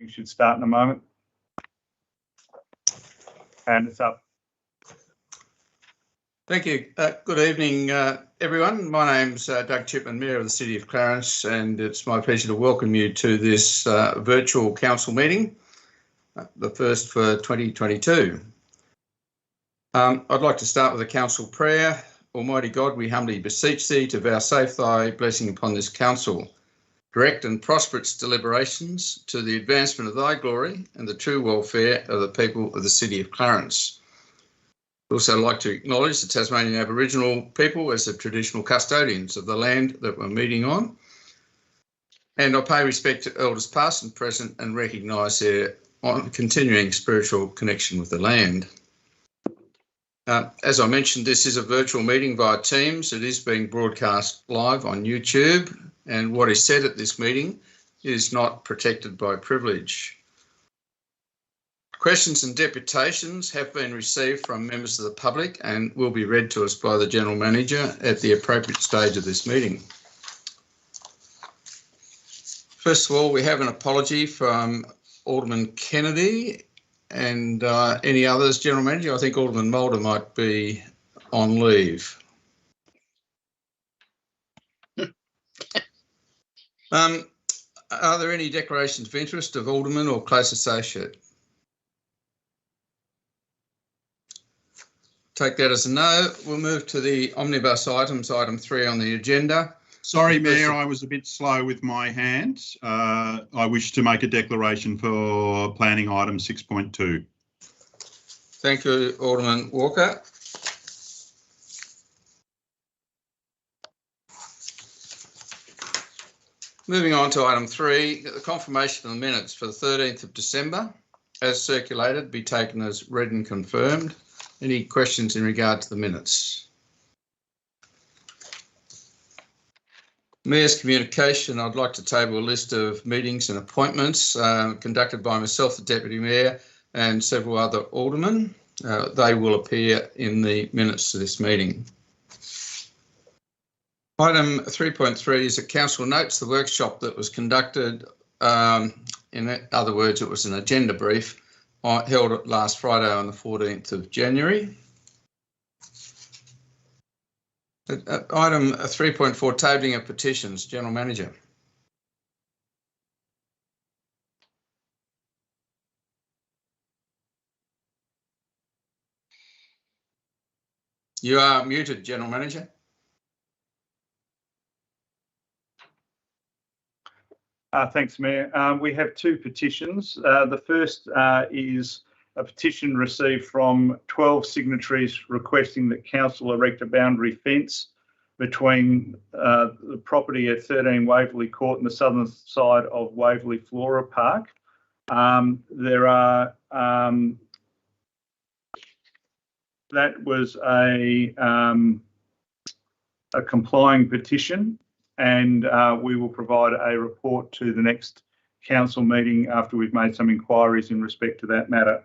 You should start in a moment. And it's up. Thank you. Good evening, everyone. My name's Doug Chipman, Mayor of the City of Clarence, and it's my pleasure to welcome you to this virtual council meeting, the first for 2022. I'd like to start with a council prayer. Almighty God, we humbly beseech thee to vouchsafe thy blessing upon this council. Direct and prosper its deliberations to the advancement of thy glory and the true welfare of the people of the City of Clarence. I'd also like to acknowledge the Tasmanian Aboriginal people as the traditional custodians of the land that we're meeting on. And I pay respect to elders past and present and recognise their continuing spiritual connection with the land. As I mentioned, this is a virtual meeting via Teams. It is being broadcast live on YouTube, and what is said at this meeting is not protected by privilege. Questions and deputations have been received from members of the public and will be read to us by the General Manager at the appropriate stage of this meeting. First of all, we have an apology from Alderman Kennedy and any others, General Manager. I think Alderman Mulder might be on leave. Are there any declarations of interest of Alderman or close associate? Take that as a no. We'll move to the omnibus items, item 3 on the agenda. Sorry, Mayor, I was a bit slow with my hands. I wish to make a declaration for planning item 6.2. Thank you, Alderman Walker. Moving on to item 3, the confirmation of the minutes for the 13th of December, as circulated, be taken as read and confirmed. Any questions in regard to the minutes? Mayor's communication, I'd like to table a list of meetings and appointments conducted by myself, the Deputy Mayor, and several other aldermen. They will appear in the minutes of this meeting. Item 3.3 is that Council notes the workshop that was conducted, in other words, it was an agenda brief, held last Friday on the 14th of January. Item 3.4, tabling of petitions. General Manager. You are muted, General Manager. Thanks, Mayor. We have 2 petitions. The first is a petition received from 12 signatories requesting that Council erect a boundary fence between the property at 13 Waverley Court and the southern side of Waverley Flora Park. There are that was a complying petition, and we will provide a report to the next council meeting after we've made some inquiries in respect to that matter.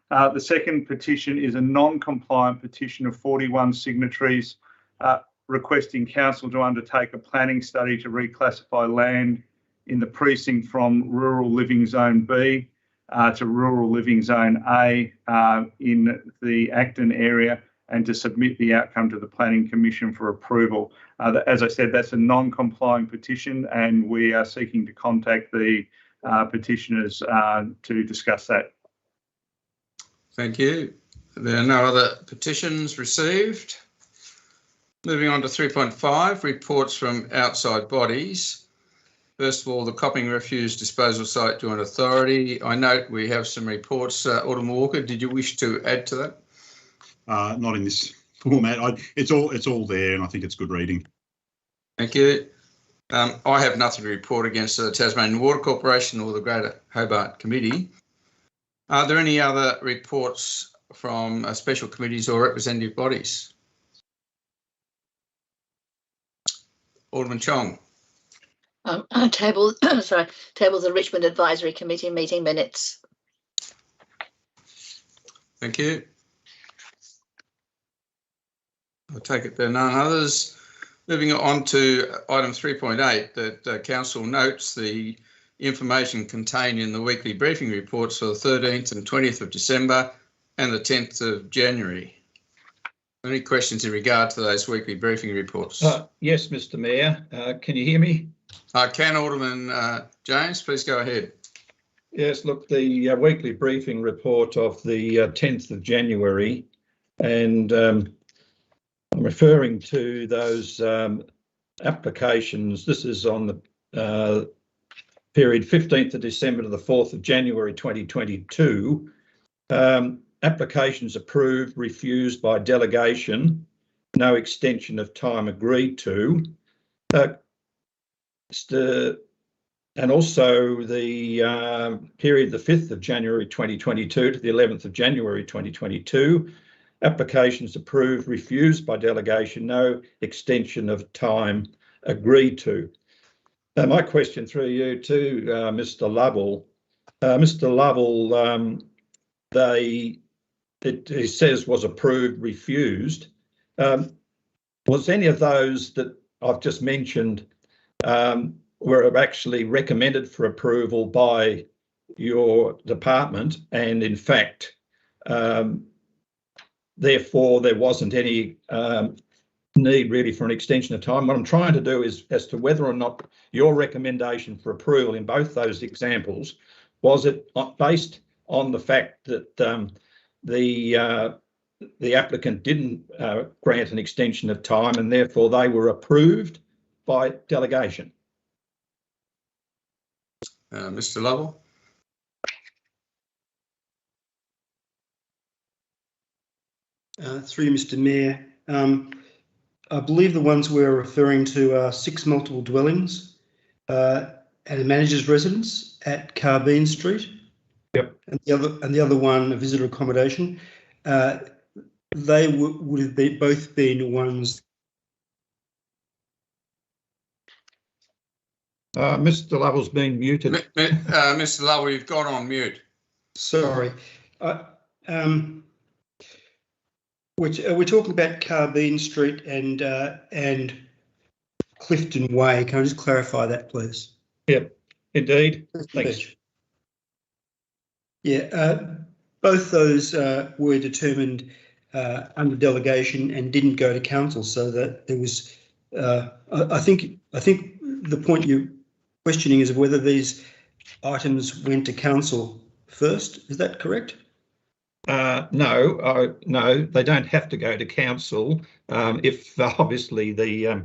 The second petition is a non-compliant petition of 41 signatories requesting council to undertake a planning study to reclassify land in the precinct from Rural Living Zone B to Rural Living Zone A in the Acton area, and to submit the outcome to the Planning Commission for approval. As I said, that's a non-compliant petition, and we are seeking to contact the petitioners to discuss that. Thank you. There are no other petitions received. Moving on to 3.5, reports from outside bodies. First of all, the Copping Refuse Disposal Site Joint Authority. I note we have some reports. Alderman Walker, did you wish to add to that? Not in this format. It's all there, and I think it's good reading. Thank you. I have nothing to report against the Tasmanian Water Corporation or the Greater Hobart Committee. Are there any other reports from special committees or representative bodies? Alderman Chong. Table the Richmond Advisory Committee meeting minutes. Thank you. I take it there are none others. Moving on to item 3.8, that Council notes the information contained in the weekly briefing reports for the 13th and 20th of December and the 10th of January. Any questions in regard to those weekly briefing reports? Yes, Mr. Mayor. Can you hear me? I can, Alderman James, please go ahead. Yes, look, the weekly briefing report of the 10th of January, and I'm referring to those applications. This is on the period 15th of December to the 4th of January 2022. Applications approved, refused by delegation, no extension of time agreed to. And also the period the 5th of January 2022 to the 11th of January 2022, applications approved, refused by delegation, no extension of time agreed to. My question through you to Mr. Lovell. Mr. Lovell, it says was approved, refused. Was any of those that I've just mentioned were actually recommended for approval by your department, and in fact, therefore there wasn't any need really for an extension of time? What I'm trying to do is as to whether or not your recommendation for approval in both those examples, was it based on the fact that the applicant didn't grant an extension of time and therefore they were approved by delegation? Mr. Lovell. Through Mr. Mayor, I believe the ones we're referring to are 6 multiple dwellings and a manager's residence at Carbine Street. Yep. And the other one, a visitor accommodation. They would have both been ones. Mr. Lovell's been muted. Mr. Lovell, you've gone on mute. Sorry. We're talking about Carbine Street and Clifton Way. Can I just clarify that, please? Yep, indeed. Thanks. Yeah, both those were determined under delegation and didn't go to council, so that there was. I think the point you're questioning is whether these items went to council first. Is that correct? No, they don't have to go to council. If obviously the,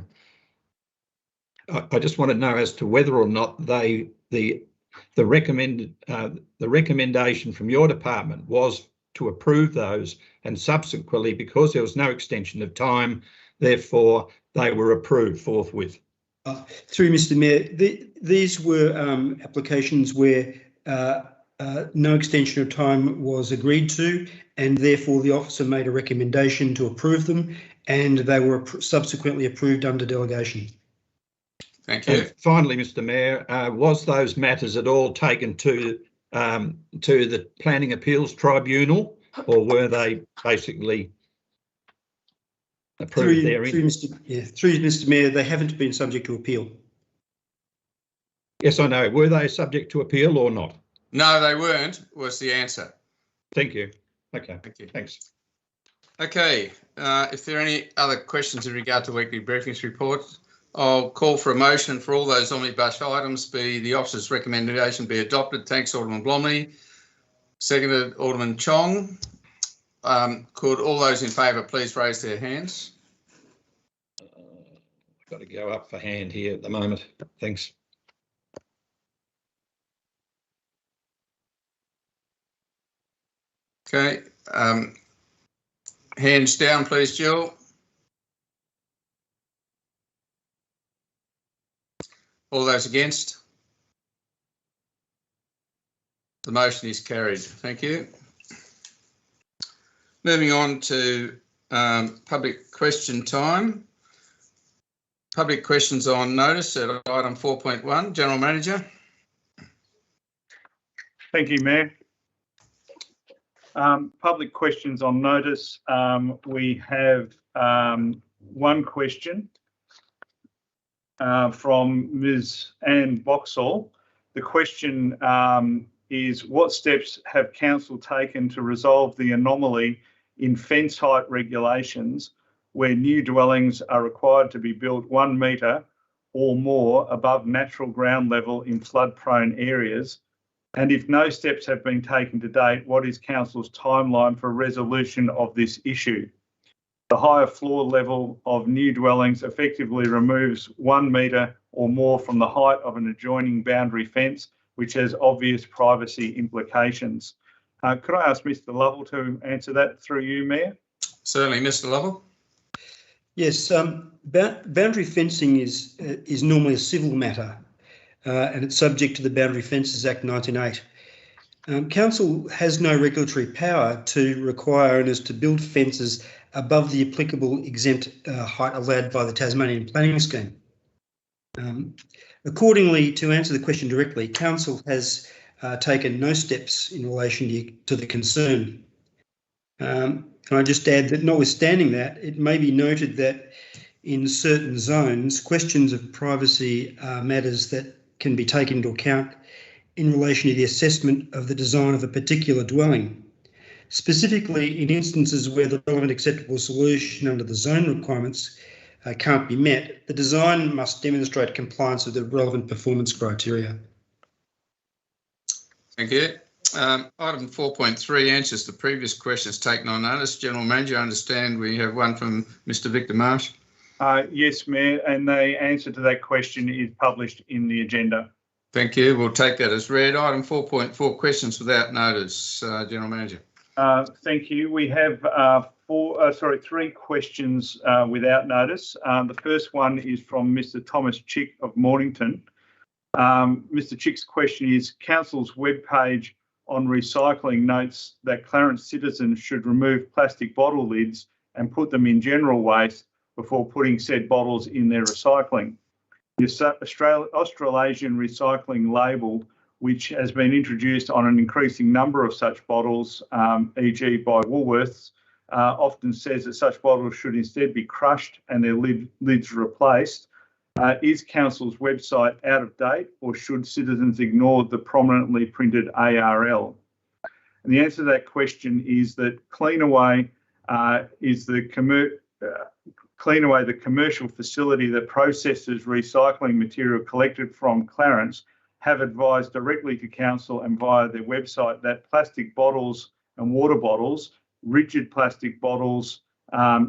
I just want to know as to whether or not the recommendation from your department was to approve those, and subsequently, because there was no extension of time, therefore they were approved forthwith. Through Mr. Mayor, these were applications where no extension of time was agreed to, and therefore the officer made a recommendation to approve them, and they were subsequently approved under delegation. Thank you. And finally, Mr. Mayor, was those matters at all taken to the Planning Appeals Tribunal, or were they basically approved therein? Through Mr. Mayor, they haven't been subject to appeal. Yes, I know. Were they subject to appeal or not? No, they weren't, was the answer. Thank you. Okay. Thank you. Thanks. Okay, if there are any other questions in regard to weekly briefings reports, I'll call for a motion for all those omnibus items be the officer's recommendation be adopted. Thanks, Alderman Blomley. Seconded, Alderman Chong. Could all those in favour please raise their hands? I've got to go up for hand here at the moment. Thanks. Okay, hands down, please, Jill. All those against? The motion is carried. Thank you. Moving on to public question time. Public questions on notice at item 4.1. General Manager. Thank you, Mayor. Public questions on notice. We have one question from Ms. Anne Boxall. The question is, what steps have council taken to resolve the anomaly in fence height regulations where new dwellings are required to be built 1 metre or more above natural ground level in flood-prone areas? And if no steps have been taken to date, what is council's timeline for resolution of this issue? The higher floor level of new dwellings effectively removes 1 metre or more from the height of an adjoining boundary fence, which has obvious privacy implications. Could I ask Mr. Lovell to answer that through you, Mayor? Certainly, Mr. Lovell. Yes, boundary fencing is normally a civil matter, and it's subject to the Boundary Fences Act 1908. Council has no regulatory power to require owners to build fences above the applicable exempt height allowed by the Tasmanian Planning Scheme. Accordingly, to answer the question directly, Council has taken no steps in relation to the concern. Can I just add that notwithstanding that, it may be noted that in certain zones, questions of privacy are matters that can be taken into account in relation to the assessment of the design of a particular dwelling. Specifically, in instances where the relevant acceptable solution under the zone requirements can't be met, the design must demonstrate compliance with the relevant performance criteria. Thank you. Item 4.3 answers the previous questions taken on notice. General Manager, I understand we have one from Mr. Victor Marsh. Yes, Mayor, and the answer to that question is published in the agenda. Thank you. We'll take that as read. Item 4.4, questions without notice. General Manager. Thank you. We have three questions without notice. The first one is from Mr. Thomas Chick of Mornington. Mr. Chick's question is, Council's webpage on recycling notes that Clarence citizens should remove plastic bottle lids and put them in general waste before putting said bottles in their recycling. The Australasian recycling label, which has been introduced on an increasing number of such bottles, e.g. by Woolworths, often says that such bottles should instead be crushed and their lids replaced. Is Council's website out of date, or should citizens ignore the prominently printed ARL? And the answer to that question is that Cleanaway is the commercial facility that processes recycling material collected from Clarence, have advised directly to Council and via their website that plastic bottles and water bottles, rigid plastic bottles,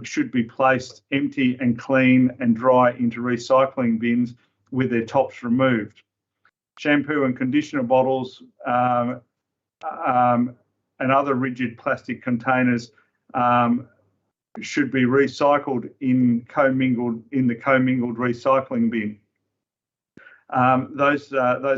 should be placed empty and clean and dry into recycling bins with their tops removed. Shampoo and conditioner bottles and other rigid plastic containers should be recycled in the commingled recycling bin. Those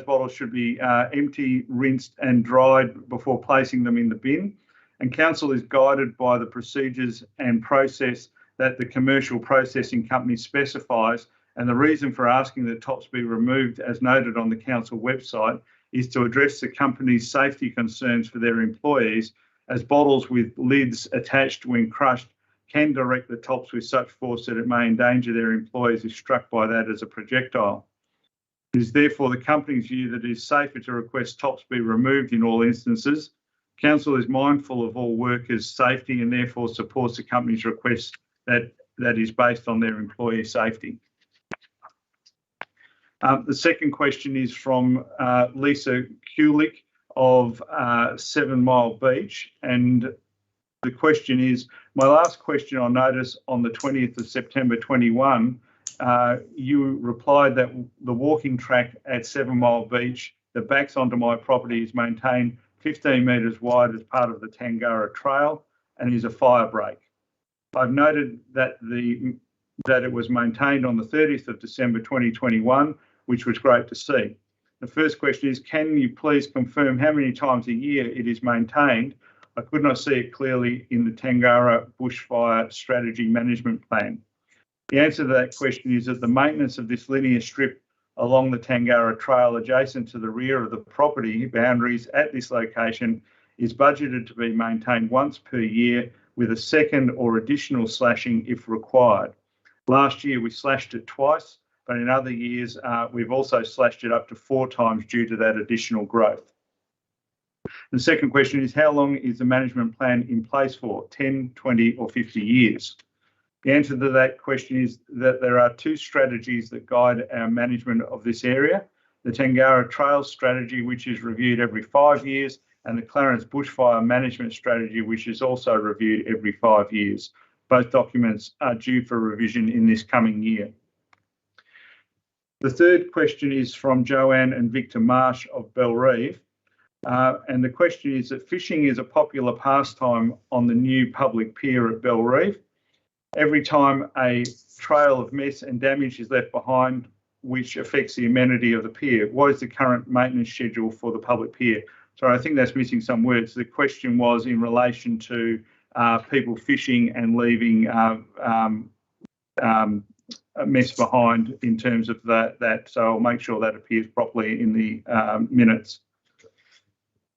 bottles should be empty, rinsed and dried before placing them in the bin. And Council is guided by the procedures and process that the commercial processing company specifies. And the reason for asking that tops be removed, as noted on the Council website, is to address the company's safety concerns for their employees, as bottles with lids attached when crushed can direct the tops with such force that it may endanger their employees if struck by that as a projectile. It is therefore the company's view that it is safer to request tops be removed in all instances. Council is mindful of all workers' safety and therefore supports the company's request that is based on their employee safety. The second question is from Lisa Kulik of 7 Mile Beach, and the question is, my last question on notice on the 20th of September 21, you replied that the walking track at 7 Mile Beach that backs onto my property is maintained 15 metres wide as part of the Tangara Trail and is a fire break. I've noted that it was maintained on the 30th of December 2021, which was great to see. The first question is, can you please confirm how many times a year it is maintained? I could not see it clearly in the Tangara Bushfire Strategy Management Plan. The answer to that question is that the maintenance of this linear strip along the Tangara Trail adjacent to the rear of the property boundaries at this location is budgeted to be maintained once per year, with a second or additional slashing if required. Last year we slashed it twice, but in other years, we've also slashed it up to 4 times due to that additional growth. The second question is, how long is the management plan in place for? 10, 20 or 50 years? The answer to that question is that there are 2 strategies that guide our management of this area. The Tangara Trails strategy, which is reviewed every 5 years, and the Clarence Bushfire Management Strategy, which is also reviewed every 5 years. Both documents are due for revision in this coming year. The third question is from Joanne and Victor Marsh of Bellerive. And the question is that fishing is a popular pastime on the new public pier at Bellerive. Every time a trail of mess and damage is left behind, which affects the amenity of the pier, what is the current maintenance schedule for the public pier? So I think that's missing some words. The question was in relation to people fishing and leaving a mess behind in terms of that. So I'll make sure that appears properly in the minutes.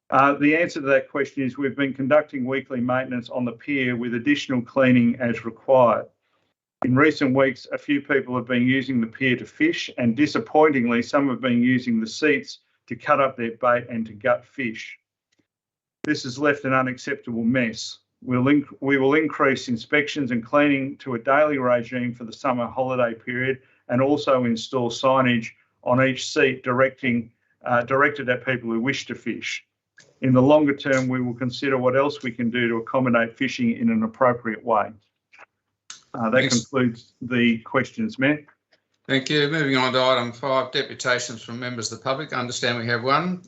The answer to that question is we've been conducting weekly maintenance on the pier with additional cleaning as required. In recent weeks, a few people have been using the pier to fish, and disappointingly, some have been using the seats to cut up their bait and to gut fish. This has left an unacceptable mess. We will increase inspections and cleaning to a daily regime for the summer holiday period, and also install signage on each seat directed at people who wish to fish. In the longer term, we will consider what else we can do to accommodate fishing in an appropriate way. That concludes the questions, Mayor. Thank you. Moving on to item 5, deputations from members of the public. I understand we have one.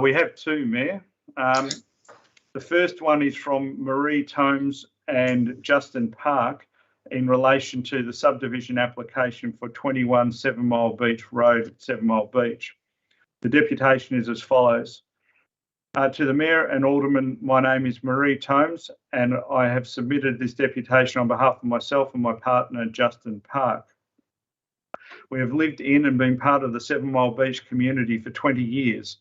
We have 2, Mayor. The first one is from Marie Tomes and Justin Park in relation to the subdivision application for 21 7 Mile Beach Road at 7 Mile Beach. The deputation is as follows. To the Mayor and Alderman, my name is Marie Tomes, and I have submitted this deputation on behalf of myself and my partner, Justin Park. We have lived in and been part of the 7 Mile Beach community for 20 years.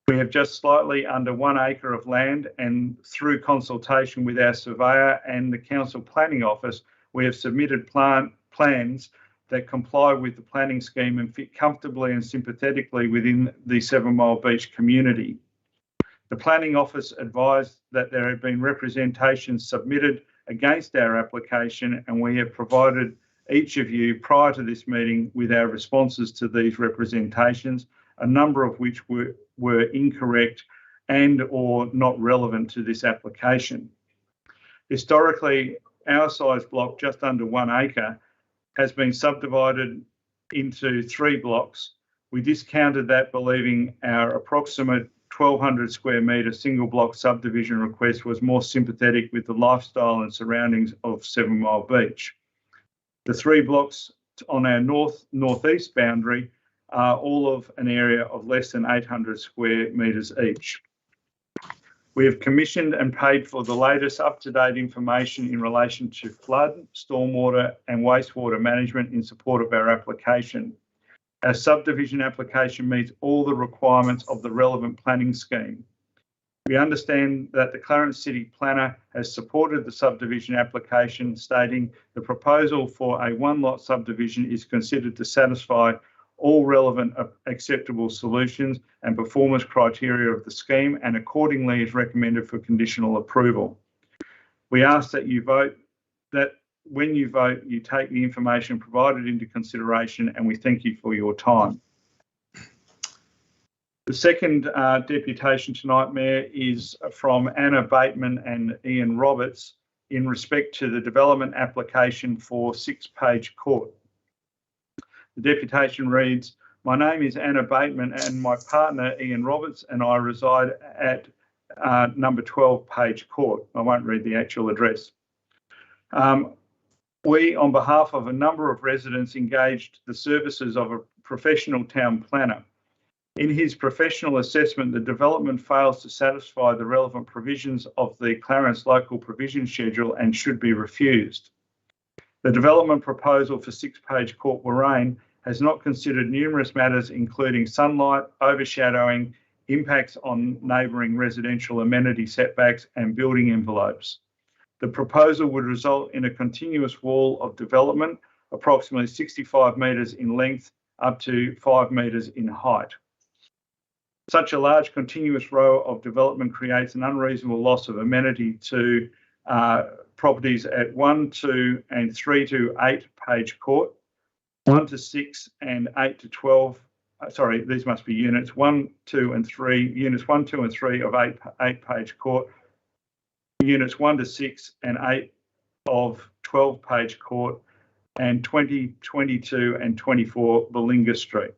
We have just slightly under 1 acre of land, and through consultation with our surveyor and the Council Planning Office, we have submitted plans that comply with the planning scheme and fit comfortably and sympathetically within the 7 Mile Beach community. The Planning Office advised that there had been representations submitted against our application, and we have provided each of you prior to this meeting with our responses to these representations, a number of which were incorrect and or not relevant to this application. Historically, our size block, just under 1 acre, has been subdivided into 3 blocks. We discounted that, believing our approximate 1,200 square metre single block subdivision request was more sympathetic with the lifestyle and surroundings of 7 Mile Beach. The 3 blocks on our northeast boundary are all of an area of less than 800 square metres each. We have commissioned and paid for the latest up-to-date information in relation to flood, stormwater and wastewater management in support of our application. Our subdivision application meets all the requirements of the relevant planning scheme. We understand that the Clarence City Planner has supported the subdivision application, stating the proposal for a 1-lot subdivision is considered to satisfy all relevant acceptable solutions and performance criteria of the scheme, and accordingly is recommended for conditional approval. We ask that when you vote, you take the information provided into consideration, and we thank you for your time. The second deputation tonight, Mayor, is from Anna Bateman and Ian Roberts in respect to the development application for 6 Page Court. The deputation reads, my name is Anna Bateman and my partner Ian Roberts and I reside at number 12 Page Court. I won't read the actual address. We, on behalf of a number of residents, engaged the services of a professional town planner. In his professional assessment, the development fails to satisfy the relevant provisions of the Clarence Local Provision Schedule and should be refused. The development proposal for 6 Page Court, Warrane, has not considered numerous matters including sunlight, overshadowing, impacts on neighbouring residential amenity setbacks and building envelopes. The proposal would result in a continuous wall of development approximately 65 metres in length up to 5 metres in height. Such a large continuous row of development creates an unreasonable loss of amenity to properties at 1, 2 and 3 to 8 Page Court, 1 to 6 and 8 to 12, sorry, these must be units 1, 2 and 3, units 1, 2 and 3 of 8 Page Court, units 1 to 6 and 8 of 12 Page Court, and 20, 22 and 24 Belinga Street.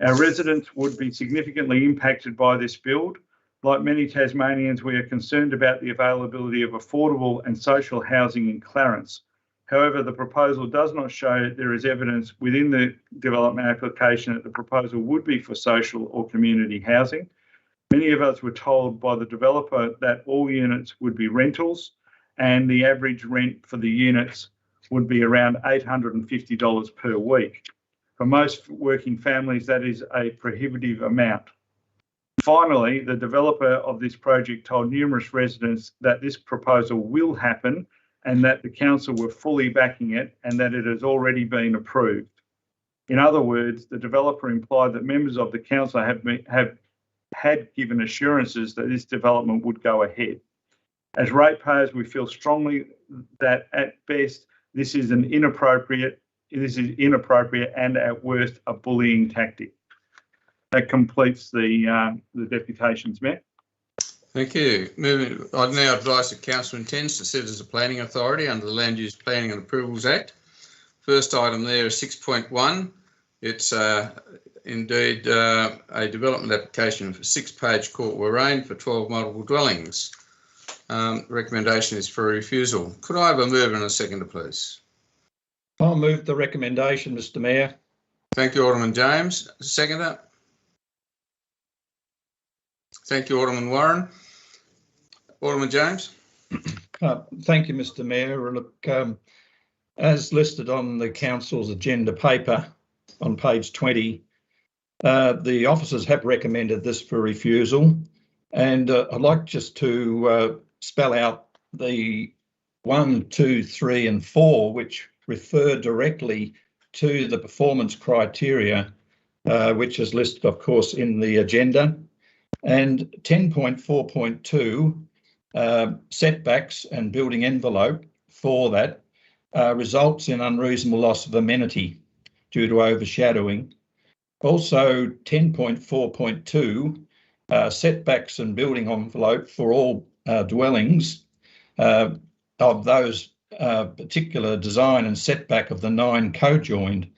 Our residents would be significantly impacted by this build. Like many Tasmanians, we are concerned about the availability of affordable and social housing in Clarence. However, the proposal does not show there is evidence within the development application that the proposal would be for social or community housing. Many of us were told by the developer that all units would be rentals and the average rent for the units would be around $850 per week. For most working families, that is a prohibitive amount. Finally, the developer of this project told numerous residents that this proposal will happen and that the council were fully backing it and that it has already been approved. In other words, the developer implied that members of the council had given assurances that this development would go ahead. As ratepayers, we feel strongly that at best, this is inappropriate and at worst a bullying tactic. That completes the deputations, Matt. Thank you. I'd now advise that Council intends to sit as a planning authority under the Land Use Planning and Approvals Act. First item there is 6.1. It's indeed a development application for 6 Page Court, Warrane for 12 multiple dwellings. Recommendation is for refusal. Could I have a mover and a seconder, please? I'll move the recommendation, Mr. Mayor. Thank you, Alderman James. Seconder? Thank you, Alderman Warren. Alderman James? Thank you, Mr. Mayor. Look, as listed on the council's agenda paper on page 20, the officers have recommended this for refusal, and I'd like just to spell out the 1, 2, 3 and 4, which refer directly to the performance criteria, which is listed, of course, in the agenda. And 10.4.2, setbacks and building envelope for that results in unreasonable loss of amenity due to overshadowing. Also 10.4.2, setbacks and building envelope for all dwellings of those particular design and setback of the 9 co-joined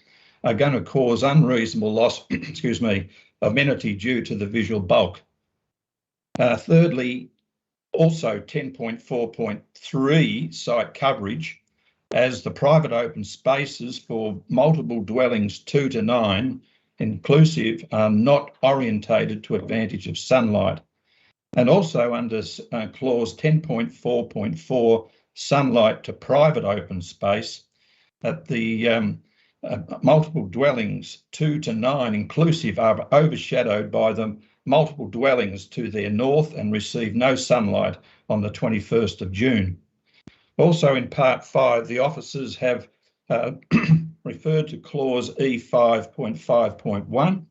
are going to cause unreasonable loss, excuse me, of amenity due to the visual bulk. Thirdly, also 10.4.3 site coverage, as the private open spaces for multiple dwellings 2 to 9 inclusive are not orientated to advantage of sunlight. And also under clause 10.4.4, sunlight to private open space, that the multiple dwellings 2 to 9 inclusive are overshadowed by the multiple dwellings to their north and receive no sunlight on the 21st of June. Also in part 5, the officers have referred to clause E5.5.1,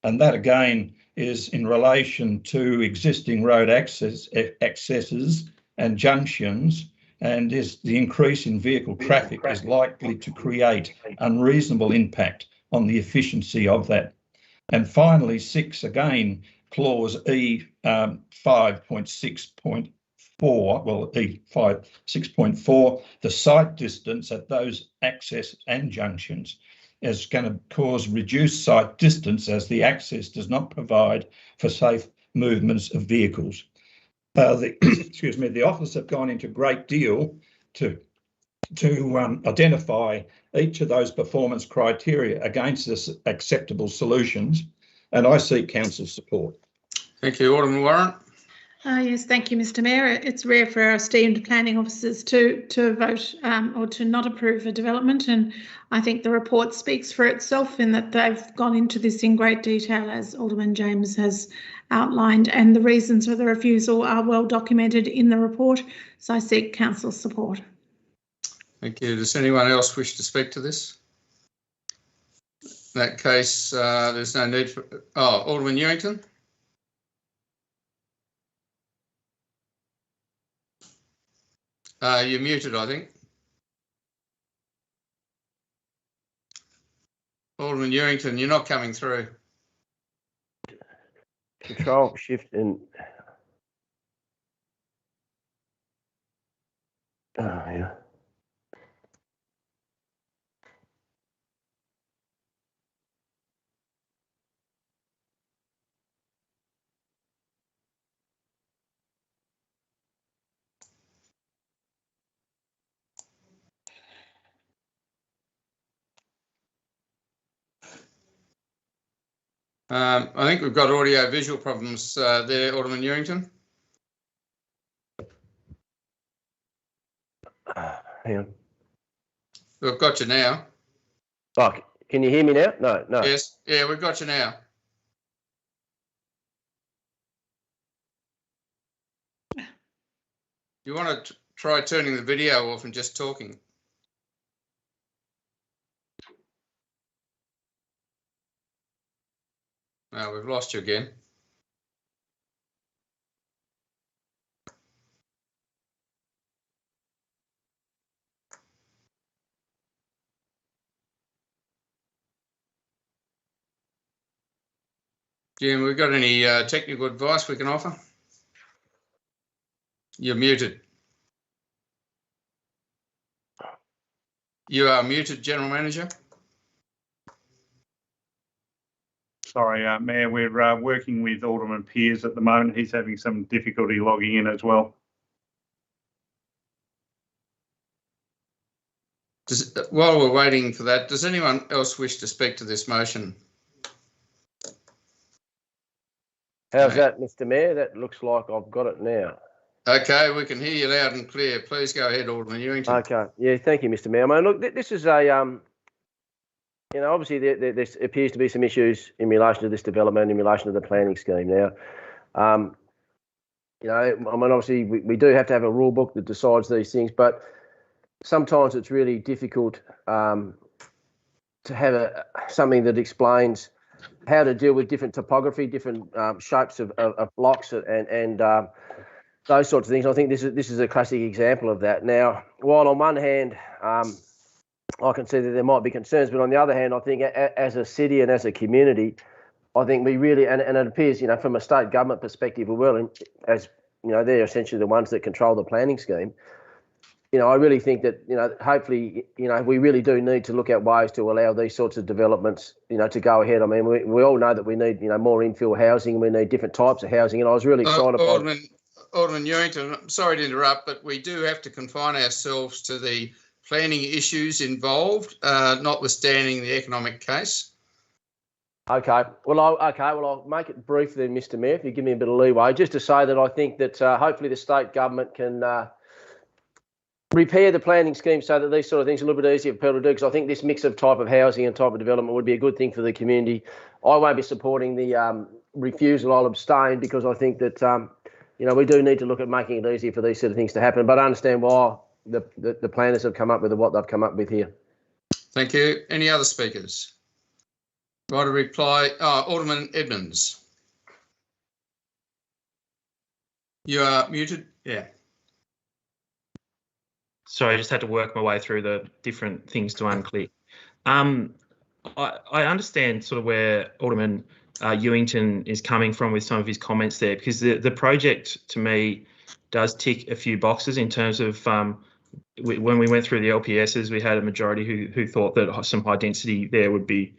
and that again is in relation to existing road accesses and junctions, and is the increase in vehicle traffic is likely to create unreasonable impact on the efficiency of that. And finally, 6, again, clause E 5.6.4, well, E 5.6.4, the site distance at those access and junctions is going to cause reduced site distance as the access does not provide for safe movements of vehicles. Excuse me, the officers have gone into great deal to identify each of those performance criteria against this acceptable solutions, and I seek council's support. Thank you, Alderman Warren. Yes, thank you, Mr. Mayor. It's rare for our esteemed planning officers to vote or to not approve a development, and I think the report speaks for itself in that they've gone into this in great detail, as Alderman James has outlined, and the reasons for the refusal are well documented in the report, so I seek council's support. Thank you. Does anyone else wish to speak to this? In that case, there's no need for... Oh, Alderman Newington? You're muted, I think. Alderman Newington, you're not coming through. Control, shift and... Oh, yeah. I think we've got audio visual problems there, Alderman Newington. Hang on. We've got you now. Oh, can you hear me now? No, no. Yes, yeah, we've got you now. You want to try turning the video off and just talking? No, we've lost you again. Jim, we got any technical advice we can offer? You're muted. You are muted, General Manager. Sorry, Mayor, we're working with Alderman Pearce at the moment. He's having some difficulty logging in as well. While we're waiting for that, does anyone else wish to speak to this motion? How's that, Mr. Mayor? That looks like I've got it now. Okay, we can hear you loud and clear. Please go ahead, Alderman Newington. Okay. Yeah, thank you, Mr. Mayor. I mean, look, this is a, you know, obviously there appears to be some issues in relation to this development, in relation to the planning scheme. Now, you know, I mean, obviously we do have to have a rule book that decides these things, but sometimes it's really difficult to have something that explains how to deal with different topography, different shapes of blocks and those sorts of things. I think this is a classic example of that. Now, while on one hand, I can see that there might be concerns, but on the other hand, I think as a city and as a community, I think we really, and it appears, you know, from a state government perspective, we will, as you know, they're essentially the ones that control the planning scheme. You know, I really think that, you know, hopefully, you know, we really do need to look at ways to allow these sorts of developments, you know, to go ahead. I mean, we all know that we need, you know, more infill housing. We need different types of housing. And I was really excited Alderman Newington, I'm sorry to interrupt, but we do have to confine ourselves to the planning issues involved, notwithstanding the economic case. Okay. Well, I'll make it brief then, Mr. Mayor, if you give me a bit of leeway, just to say that I think that hopefully the state government can repair the planning scheme so that these sort of things are a little bit easier for people to do, because I think this mix of type of housing and type of development would be a good thing for the community. I won't be supporting the refusal. I'll abstain because I think that, you know, we do need to look at making it easier for these sort of things to happen, but I understand why the planners have come up with what they've come up with here. Thank you. Any other speakers? Right, a reply. Alderman Edmonds. You are muted. Yeah. Sorry, I just had to work my way through the different things to unclick. I understand sort of where Alderman Ewington is coming from with some of his comments there, because the project to me does tick a few boxes in terms of when we went through the LPSs, we had a majority who thought that some high density there would be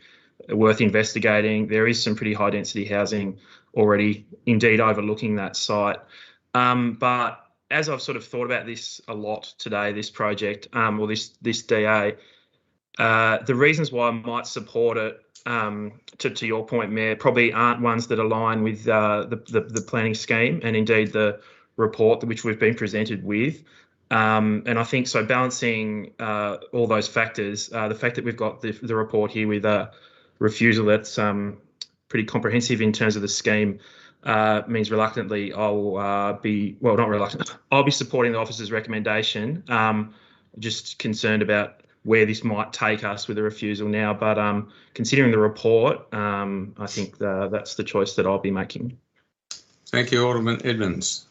worth investigating. There is some pretty high density housing already, indeed overlooking that site. But as I've sort of thought about this a lot today, this project, or this DA, the reasons why I might support it, to your point, Mayor, probably aren't ones that align with the planning scheme and indeed the report which we've been presented with. And I think so balancing all those factors, the fact that we've got the report here with a refusal that's pretty comprehensive in terms of the scheme, means reluctantly I'll be, well, not reluctant, I'll be supporting the officer's recommendation. just concerned about where this might take us with a refusal now. But considering the report, I think that's the choice that I'll be making. Thank you, Alderman Edmonds.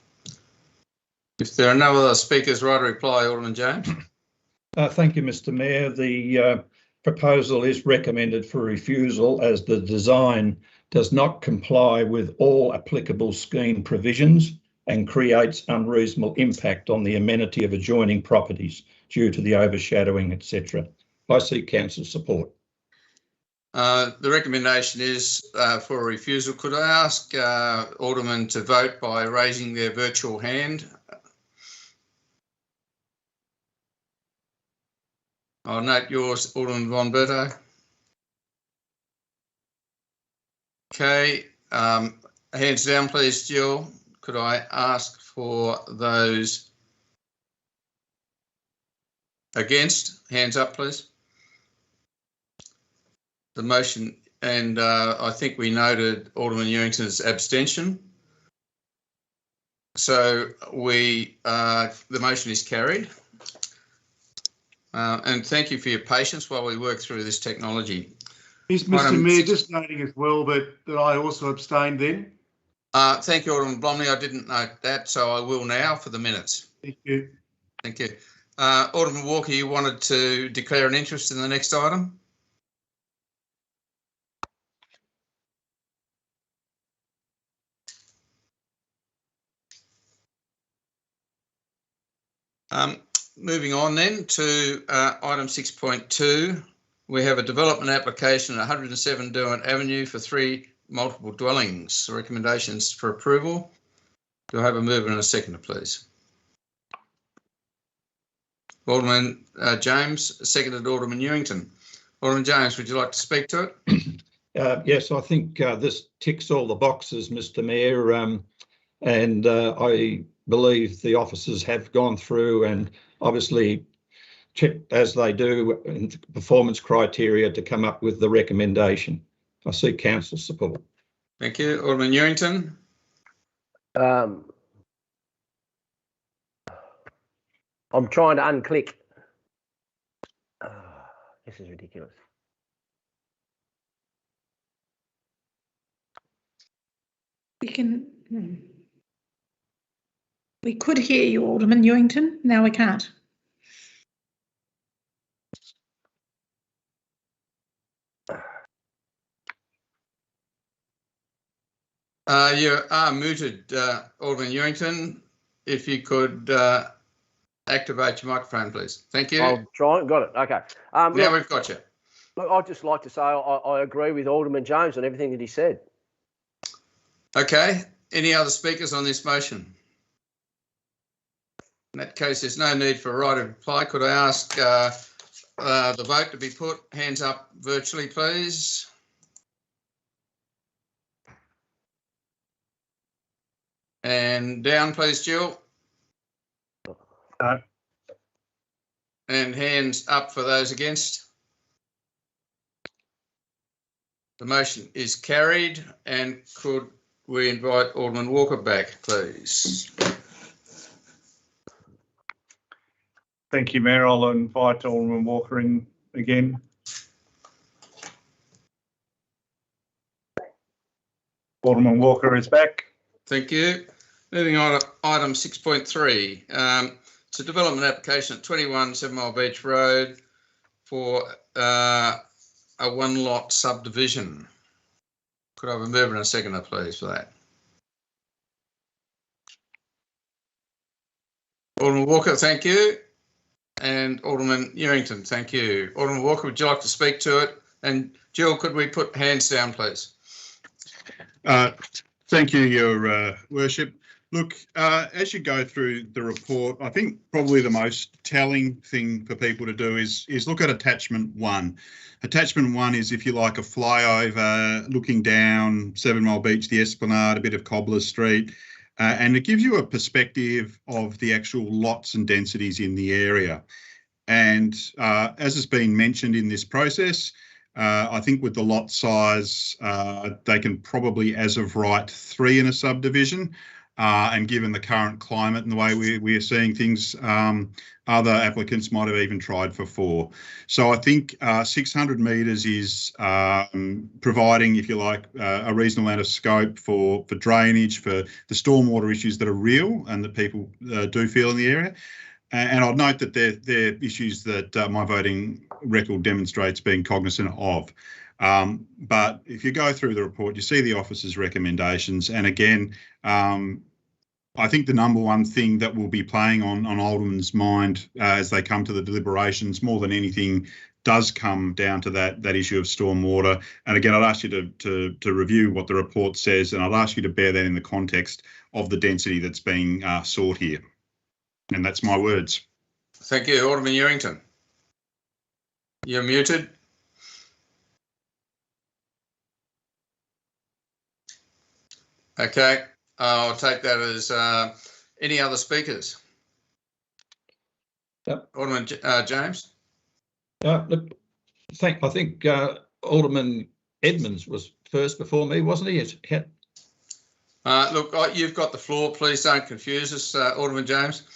If there are no other speakers, right to reply, Alderman James. Thank you, Mr. Mayor. The proposal is recommended for refusal as the design does not comply with all applicable scheme provisions and creates unreasonable impact on the amenity of adjoining properties due to the overshadowing, etc. I seek council support. The recommendation is for a refusal. Could I ask Aldermen to vote by raising their virtual hand? I'll note yours, Alderman Von Berto. Okay, hands down, please, Jill. Could I ask for those against? Hands up, please. The motion, and I think we noted Alderman Ewington's abstention. So the motion is carried. And thank you for your patience while we work through this technology. Mr. Mayor, just noting as well that I also abstained then. Thank you, Alderman Blomley. I didn't note that, so I will now for the minutes. Thank you. Thank you. Alderman Walker, you wanted to declare an interest in the next item? Moving on then to item 6.2, we have a development application at 107 Derwent Avenue for 3 multiple dwellings. Recommendations for approval. Do I have a mover and a seconder, please? Alderman James, seconded Alderman Ewington. Alderman James, would you like to speak to it? Yes, I think this ticks all the boxes, Mr. Mayor, and I believe the officers have gone through and obviously checked, as they do, in performance criteria to come up with the recommendation. I seek council support. Thank you. Alderman Ewington. I'm trying to unclick. This is ridiculous. We could hear you, Alderman Ewington. Now we can't. You are muted, Alderman Ewington. If you could activate your microphone, please. Thank you. I'll try. Got it. Okay. Now we've got you. Look, I'd just like to say I agree with Alderman James on everything that he said. Okay. Any other speakers on this motion? In that case, there's no need for a right of reply. Could I ask the vote to be put? Hands up virtually, please. And down, please, Jill. No. And hands up for those against. The motion is carried. And could we invite Alderman Walker back, please? Thank you, Mayor. I'll invite Alderman Walker in again. Alderman Walker is back. Thank you. Moving on to item 6.3. It's a development application at 21 7 Mile Beach Road for a 1-lot subdivision. Could I have a mover and a seconder, please, for that? Alderman Walker, thank you. And Alderman Ewington, thank you. Alderman Walker, would you like to speak to it? And Jill, could we put hands down, please? Thank you, Your Worship. Look, as you go through the report, I think probably the most telling thing for people to do is look at attachment 1. Attachment 1 is, if you like, a flyover looking down 7 Mile Beach, the Esplanade, a bit of Cobbler Street, and it gives you a perspective of the actual lots and densities in the area. And as has been mentioned in this process, I think with the lot size, they can probably, as of right, 3 in a subdivision. and given the current climate and the way we are seeing things, other applicants might have even tried for 4. So I think 600 metres is providing, if you like, a reasonable amount of scope for drainage, for the stormwater issues that are real and that people do feel in the area. And I'll note that they're issues that my voting record demonstrates being cognisant of. But if you go through the report, you see the officer's recommendations. And again, I think the number one thing that will be playing on Alderman's mind as they come to the deliberations, more than anything, does come down to that issue of stormwater. And again, I'd ask you to review what the report says, and I'd ask you to bear that in the context of the density that's being sought here. And that's my words. Thank you. Alderman Ewington. You're muted. Okay, I'll take that as any other speakers. Yep. Alderman James. Look, I think Alderman Edmonds was first before me, wasn't he? Look, you've got the floor. Please don't confuse us, Alderman James.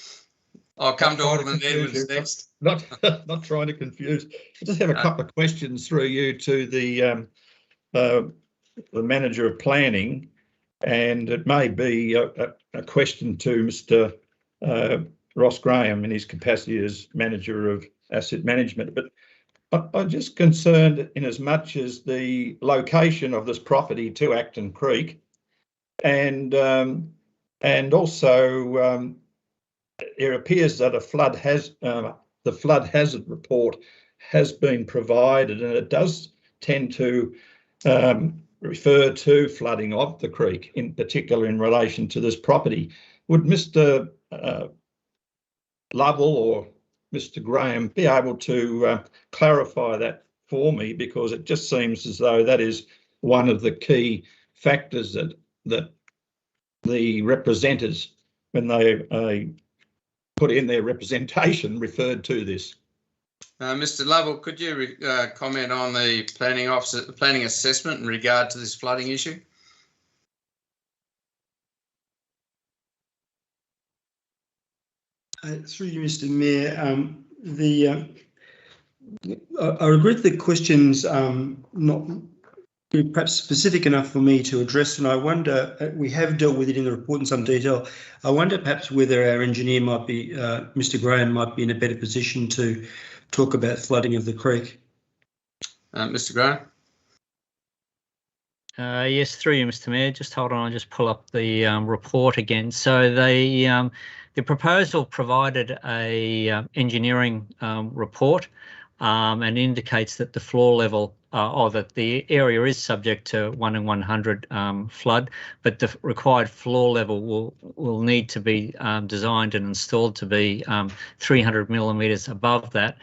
I'll come to Alderman Edmonds next. Not trying to confuse. I just have a couple of questions through you to the manager of planning, and it may be a question to Mr. Ross Graham in his capacity as manager of asset management. But I'm just concerned in as much as the location of this property to Acton Creek, and also it appears that the flood hazard report has been provided, and it does tend to refer to flooding of the creek, in particular in relation to this property. Would Mr. Lovell or Mr. Graham be able to clarify that for me, because it just seems as though that is one of the key factors that the representatives, when they put in their representation, referred to this. Mr. Lovell, could you comment on the planning assessment in regard to this flooding issue? Through you, Mr. Mayor, I regret the questions not perhaps specific enough for me to address, and I wonder, we have dealt with it in the report in some detail. I wonder perhaps whether our engineer might be, Mr. Graham, might be in a better position to talk about flooding of the creek. Mr. Graham? Yes, through you, Mr. Mayor. Just hold on, I'll just pull up the report again. So the proposal provided a engineering report and indicates that the floor level or that the area is subject to 1 in 100 flood, but the required floor level will need to be designed and installed to be 300 millimetres above that,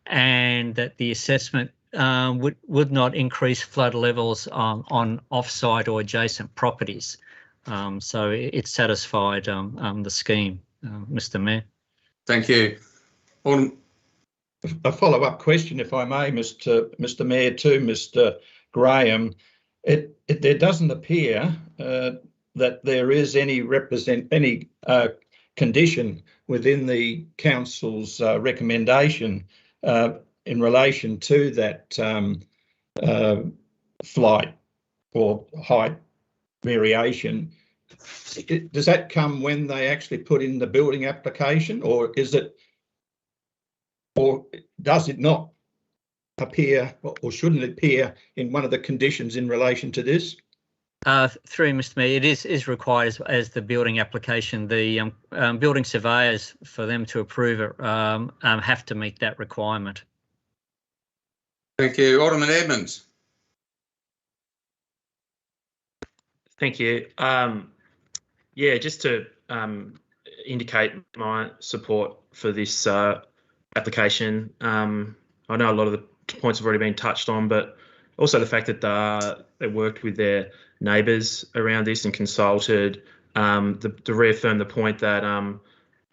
and that the assessment would not increase flood levels on off-site or adjacent properties. So it satisfied the scheme, Mr. Mayor. Thank you. A follow-up question, if I may, Mr. Mayor, to Mr. Graham. There doesn't appear that there is any condition within the council's recommendation in relation to that flight or height variation. Does that come when they actually put in the building application, or is it, or does it not appear, or shouldn't it appear in one of the conditions in relation to this? Through Mr. Mayor, it is required as the building application. The building surveyors, for them to approve it, have to meet that requirement. Thank you. Alderman Edmonds. Thank you. Yeah, just to indicate my support for this application. I know a lot of the points have already been touched on, but also the fact that they worked with their neighbours around this and consulted, to reaffirm the point that,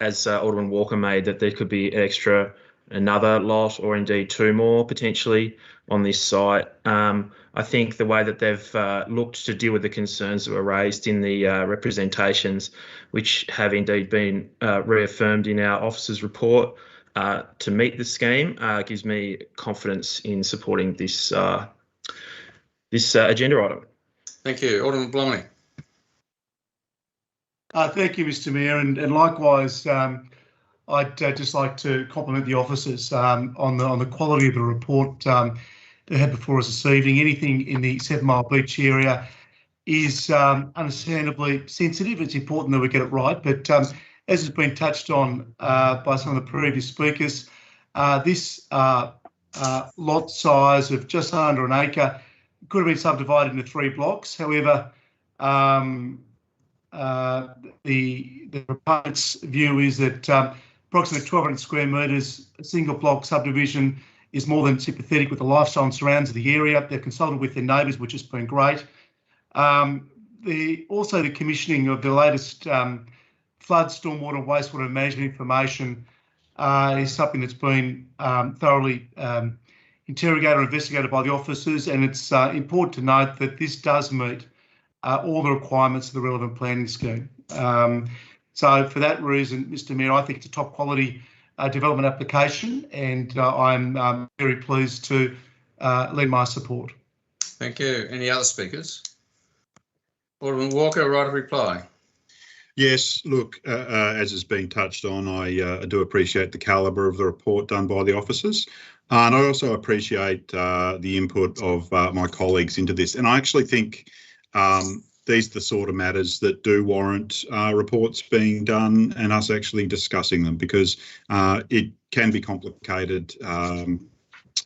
as Alderman Walker made, that there could be extra another lot or indeed two more potentially on this site. I think the way that they've looked to deal with the concerns that were raised in the representations, which have indeed been reaffirmed in our officer's report to meet the scheme, gives me confidence in supporting this this agenda item. Thank you. Alderman Blomley. Thank you, Mr. Mayor, and likewise, I'd just like to compliment the officers on the quality of the report they had before us this evening. Anything in the 7 Mile Beach area is understandably sensitive. It's important that we get it right, but as has been touched on by some of the previous speakers, this lot size of just under an acre could have been subdivided into 3 blocks. However, the proponent's view is that approximately 1,200 square metres, a single block subdivision is more than sympathetic with the lifestyle and surrounds of the area. They've consulted with their neighbours, which has been great. Also, the commissioning of the latest flood, stormwater, wastewater management information is something that's been thoroughly interrogated or investigated by the officers, and it's important to note that this does meet all the requirements of the relevant planning scheme. So for that reason, Mr. Mayor, I think it's a top quality development application, and I'm very pleased to lend my support. Thank you. Any other speakers? Alderman Walker, right of reply. Yes, look, as has been touched on, I do appreciate the calibre of the report done by the officers. And I also appreciate the input of my colleagues into this. And I actually think these are the sort of matters that do warrant reports being done and us actually discussing them, because it can be complicated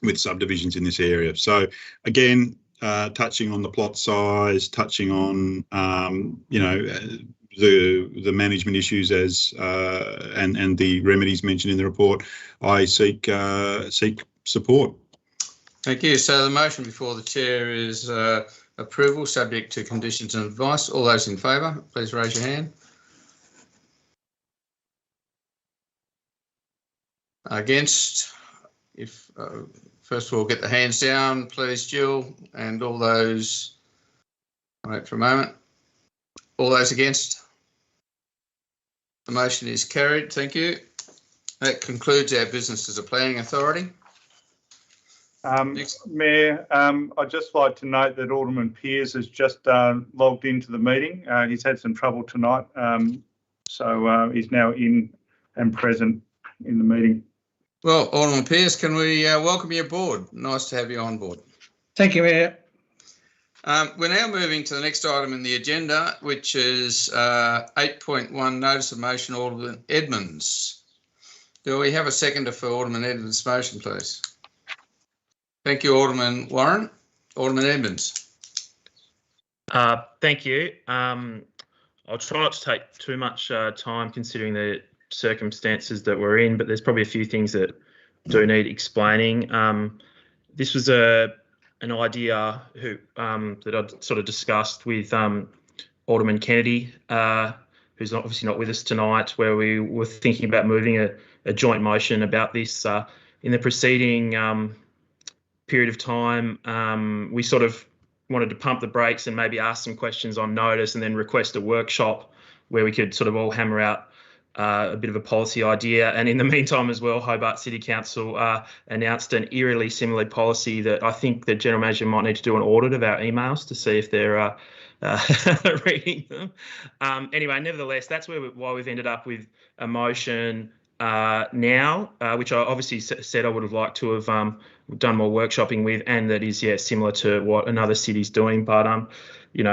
with subdivisions in this area. So again, touching on the plot size, touching on the management issues as and the remedies mentioned in the report, I seek support. Thank you. So the motion before the chair is approval subject to conditions and advice. All those in favour, please raise your hand. Against? If first of all, get the hands down, please, Jill, and all those. Wait for a moment. All those against? The motion is carried. Thank you. That concludes our business as a planning authority. Mayor, I'd just like to note that Alderman Pearce has just logged into the meeting. He's had some trouble tonight, so he's now in and present in the meeting. Well, Alderman Pearce, can we welcome you aboard? Nice to have you on board. Thank you, Mayor. We're now moving to the next item in the agenda, which is 8.1 Notice of Motion, Alderman Edmonds. Do we have a seconder for Alderman Edmonds' motion, please? Thank you, Alderman Warren. Alderman Edmonds. Thank you. I'll try not to take too much time considering the circumstances that we're in, but there's probably a few things that do need explaining. This was an idea that I'd sort of discussed with Alderman Kennedy, who's obviously not with us tonight, where we were thinking about moving a joint motion about this. In the preceding period of time, we sort of wanted to pump the brakes and maybe ask some questions on notice and then request a workshop where we could sort of all hammer out a bit of a policy idea. And in the meantime as well, Hobart City Council announced an eerily similar policy that I think the General Manager might need to do an audit of our emails to see if they're reading them. Anyway, nevertheless, that's why we've ended up with a motion now, which I obviously said I would have liked to have done more workshopping with, and that is, yeah, similar to what another city's doing. But,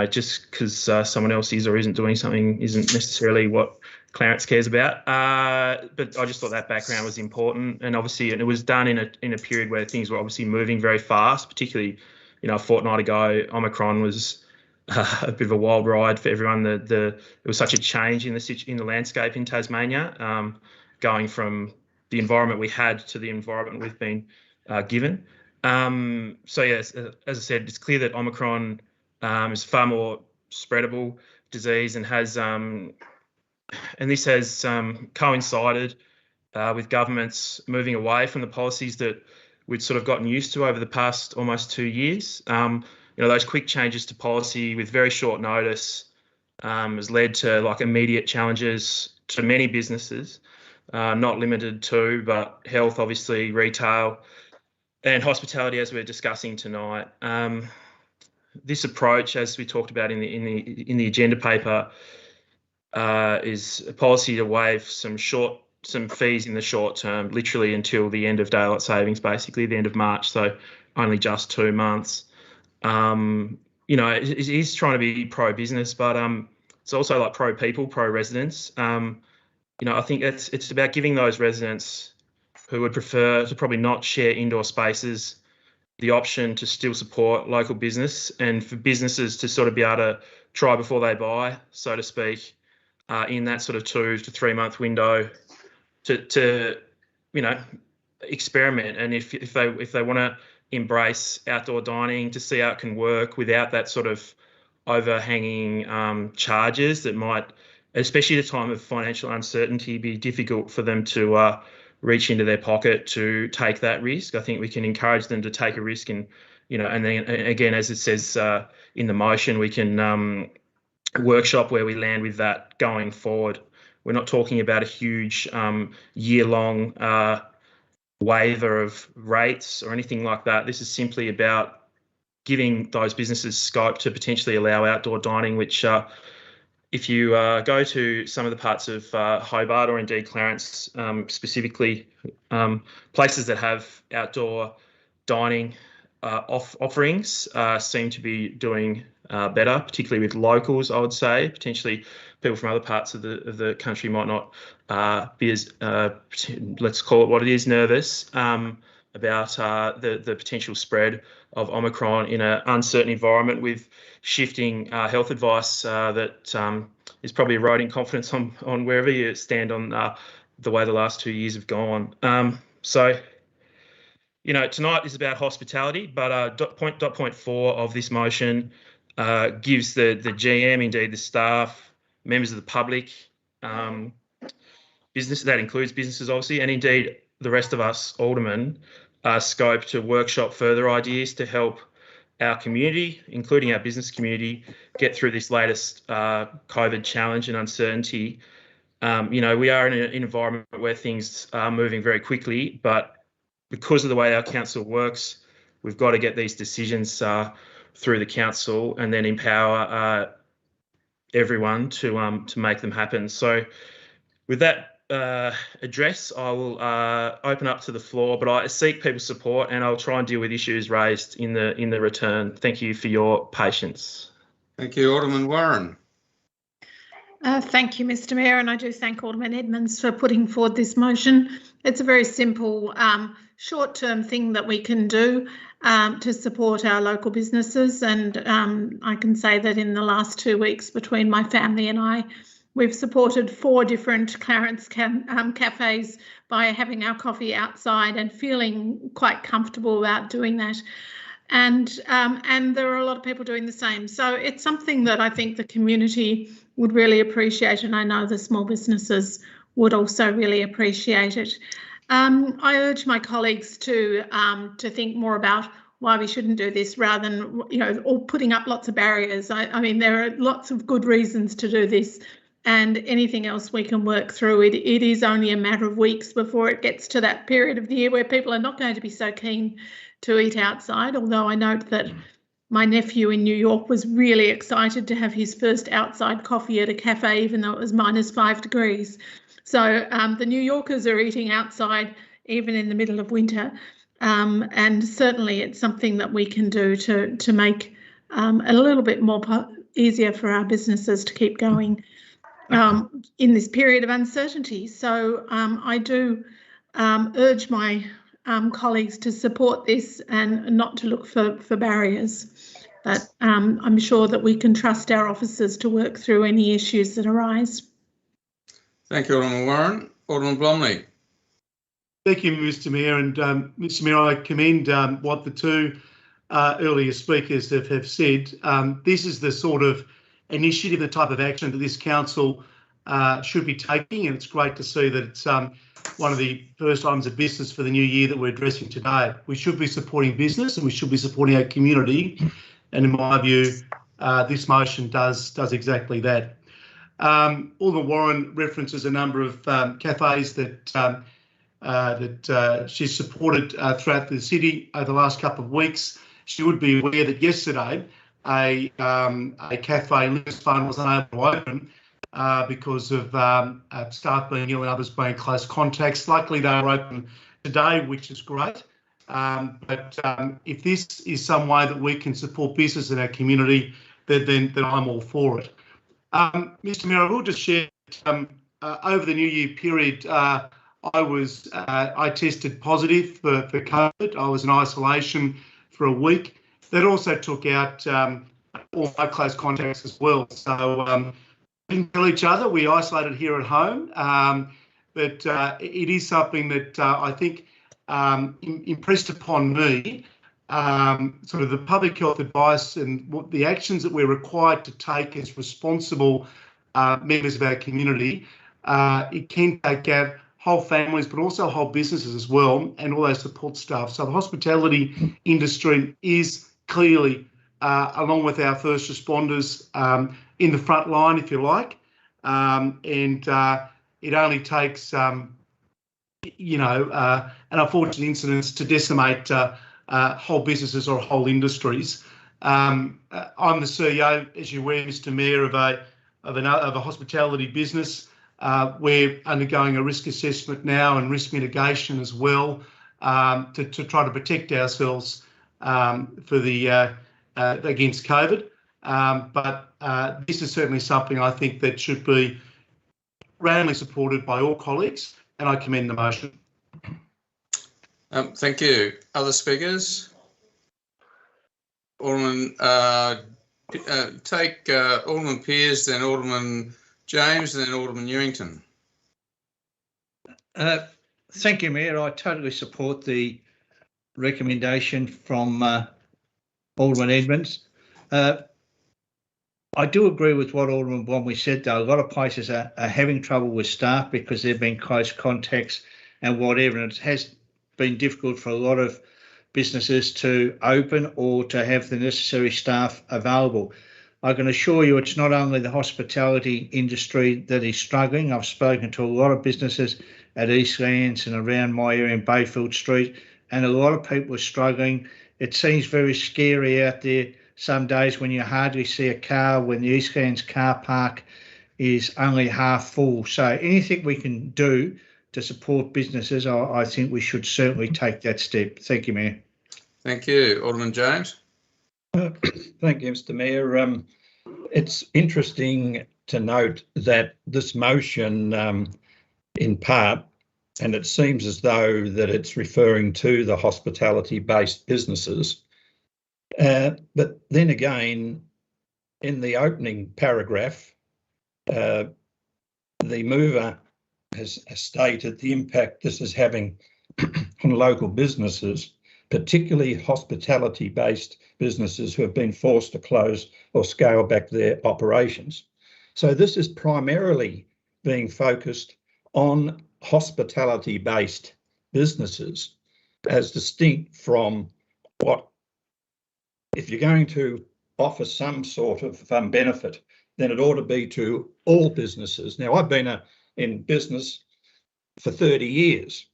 just because someone else is or isn't doing something isn't necessarily what Clarence cares about. But I just thought that background was important, and obviously, and it was done in a period where things were obviously moving very fast, particularly, a fortnight ago, Omicron was a bit of a wild ride for everyone. It was such a change in the landscape in Tasmania, going from the environment we had to the environment we've been given. So yes, as I said, it's clear that Omicron is far more spreadable disease and has and this has coincided with governments moving away from the policies that we'd sort of gotten used to over the past almost 2 years. Those quick changes to policy with very short notice has led to like immediate challenges to many businesses, not limited to, but health, obviously, retail, and hospitality, as we're discussing tonight. This approach, as we talked about in the agenda paper, is a policy to waive some fees in the short term, literally until the end of daylight savings, basically the end of March, so only just 2 months. It is trying to be pro-business, but it's also like pro-people, pro-residents. I think it's about giving those residents who would prefer to probably not share indoor spaces the option to still support local business, and for businesses to sort of be able to try before they buy, so to speak, in that sort of 2 to 3 month window to experiment. And if they want to embrace outdoor dining, to see how it can work without that sort of overhanging charges that might, especially at a time of financial uncertainty, be difficult for them to reach into their pocket to take that risk. I think we can encourage them to take a risk, and and then again, as it says in the motion, we can workshop where we land with that going forward. We're not talking about a huge year-long waiver of rates or anything like that. This is simply about giving those businesses scope to potentially allow outdoor dining, which if you go to some of the parts of Hobart, or indeed Clarence specifically, places that have outdoor dining offerings seem to be doing better, particularly with locals, I would say. Potentially people from other parts of the country might not be as, let's call it what it is, nervous about the potential spread of Omicron in an uncertain environment with shifting health advice that is probably eroding confidence on wherever you stand on the way the last 2 years have gone. Tonight is about hospitality, but point 4 of this motion gives the GM, indeed the staff, members of the public, business, that includes businesses obviously, and indeed the rest of us aldermen, scope to workshop further ideas to help our community, including our business community, get through this latest COVID challenge and uncertainty. We are in an environment where things are moving very quickly, but because of the way our council works, we've got to get these decisions through the council and then empower everyone to make them happen. So with that address, I will open up to the floor, but I seek people's support and I'll try and deal with issues raised in the return. Thank you for your patience. Thank you, Alderman Warren. Thank you, Mr. Mayor, and I do thank Alderman Edmonds for putting forward this motion. It's a very simple, short-term thing that we can do to support our local businesses, and I can say that in the last 2 weeks between my family and I, we've supported 4 different Clarence cafes by having our coffee outside and feeling quite comfortable about doing that. And there are a lot of people doing the same. So it's something that I think the community would really appreciate, and I know the small businesses would also really appreciate it. I urge my colleagues to think more about why we shouldn't do this rather than, all putting up lots of barriers. I mean, there are lots of good reasons to do this, and anything else we can work through. It is only a matter of weeks before it gets to that period of the year where people are not going to be so keen to eat outside, although I note that my nephew in New York was really excited to have his first outside coffee at a cafe, even though it was -5 degrees. So the New Yorkers are eating outside even in the middle of winter, and certainly it's something that we can do to make a little bit more easier for our businesses to keep going in this period of uncertainty. So I do urge my colleagues to support this and not to look for barriers. But I'm sure that we can trust our officers to work through any issues that arise. Thank you, Alderman Warren. Alderman Blomley. Thank you, Mr. Mayor. And Mr. Mayor, I commend what the 2 earlier speakers have said. This is the sort of initiative, the type of action that this council should be taking, and it's great to see that it's one of the first items of business for the new year that we're addressing today. We should be supporting business and we should be supporting our community. And in my view, this motion does exactly that. Alderman Warren references a number of cafes that she's supported throughout the city over the last couple of weeks. She would be aware that yesterday a cafe in Lisbon was unable to open because of staff being ill and others being close contacts. Luckily, they were open today, which is great. But if this is some way that we can support business in our community, then I'm all for it. Mr. Mayor, I will just share over the New Year period, I tested positive for COVID. I was in isolation for a week. That also took out all my close contacts as well. So we didn't tell each other. We isolated here at home. But it is something that I think impressed upon me, sort of the public health advice and what the actions that we're required to take as responsible members of our community. It can take out whole families, but also whole businesses as well, and all those support staff. So the hospitality industry is clearly, along with our first responders, in the front line, if you like. And it only takes, an unfortunate incident to decimate whole businesses or whole industries. I'm the CEO, as you're aware, Mr. Mayor, of a hospitality business. We're undergoing a risk assessment now and risk mitigation as well to try to protect ourselves for the against COVID. But this is certainly something I think that should be roundly supported by all colleagues, and I commend the motion. Thank you. Other speakers? Alderman, take Alderman Pearce, then Alderman James, and then Alderman Newington. Thank you, Mayor. I totally support the recommendation from Alderman Edmonds. I do agree with what Alderman Bromley said, though. A lot of places are having trouble with staff because there have been close contacts and whatever, and it has been difficult for a lot of businesses to open or to have the necessary staff available. I can assure you it's not only the hospitality industry that is struggling. I've spoken to a lot of businesses at Eastlands and around my area in Bayfield Street, and a lot of people are struggling. It seems very scary out there some days when you hardly see a car, when the Eastlands car park is only half full. So anything we can do to support businesses, I think we should certainly take that step. Thank you, Mayor. Thank you. Alderman James. Thank you, Mr. Mayor. It's interesting to note that this motion, in part, and it seems as though that it's referring to the hospitality-based businesses. But then again, in the opening paragraph, the mover has stated the impact this is having on local businesses, particularly hospitality-based businesses who have been forced to close or scale back their operations. So this is primarily being focused on hospitality-based businesses as distinct from what, if you're going to offer some sort of benefit, then it ought to be to all businesses. Now, I've been in business for 30 years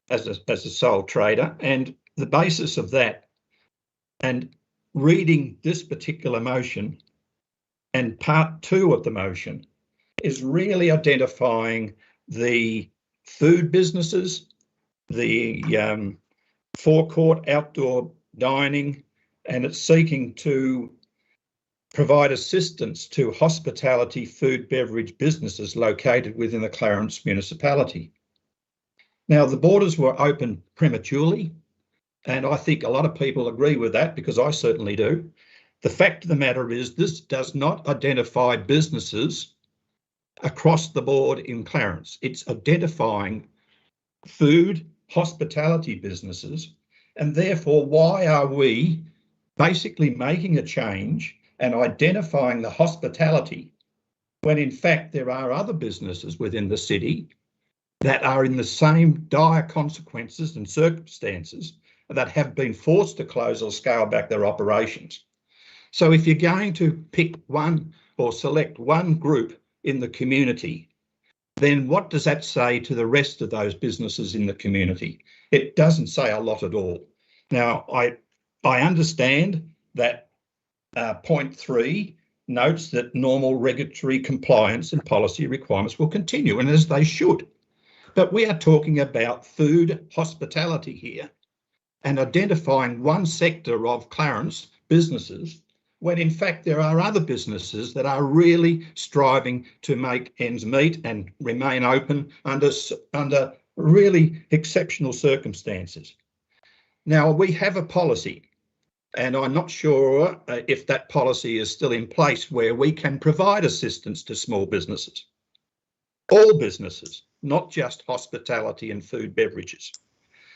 as a sole trader, and the basis of that and reading this particular motion and part 2 of the motion is really identifying the food businesses, the forecourt outdoor dining, and it's seeking to provide assistance to hospitality, food, beverage businesses located within the Clarence municipality. Now, the borders were opened prematurely, and I think a lot of people agree with that because I certainly do. The fact of the matter is this does not identify businesses across the board in Clarence. It's identifying food, hospitality businesses, and therefore why are we basically making a change and identifying the hospitality when in fact there are other businesses within the city that are in the same dire consequences and circumstances that have been forced to close or scale back their operations. So if you're going to pick one or select one group in the community, then what does that say to the rest of those businesses in the community? It doesn't say a lot at all. Now, I understand that point 3 notes that normal regulatory compliance and policy requirements will continue, and as they should. But we are talking about food hospitality here and identifying one sector of Clarence businesses when in fact there are other businesses that are really striving to make ends meet and remain open under really exceptional circumstances. Now, we have a policy, and I'm not sure if that policy is still in place where we can provide assistance to small businesses. All businesses, not just hospitality and food beverages.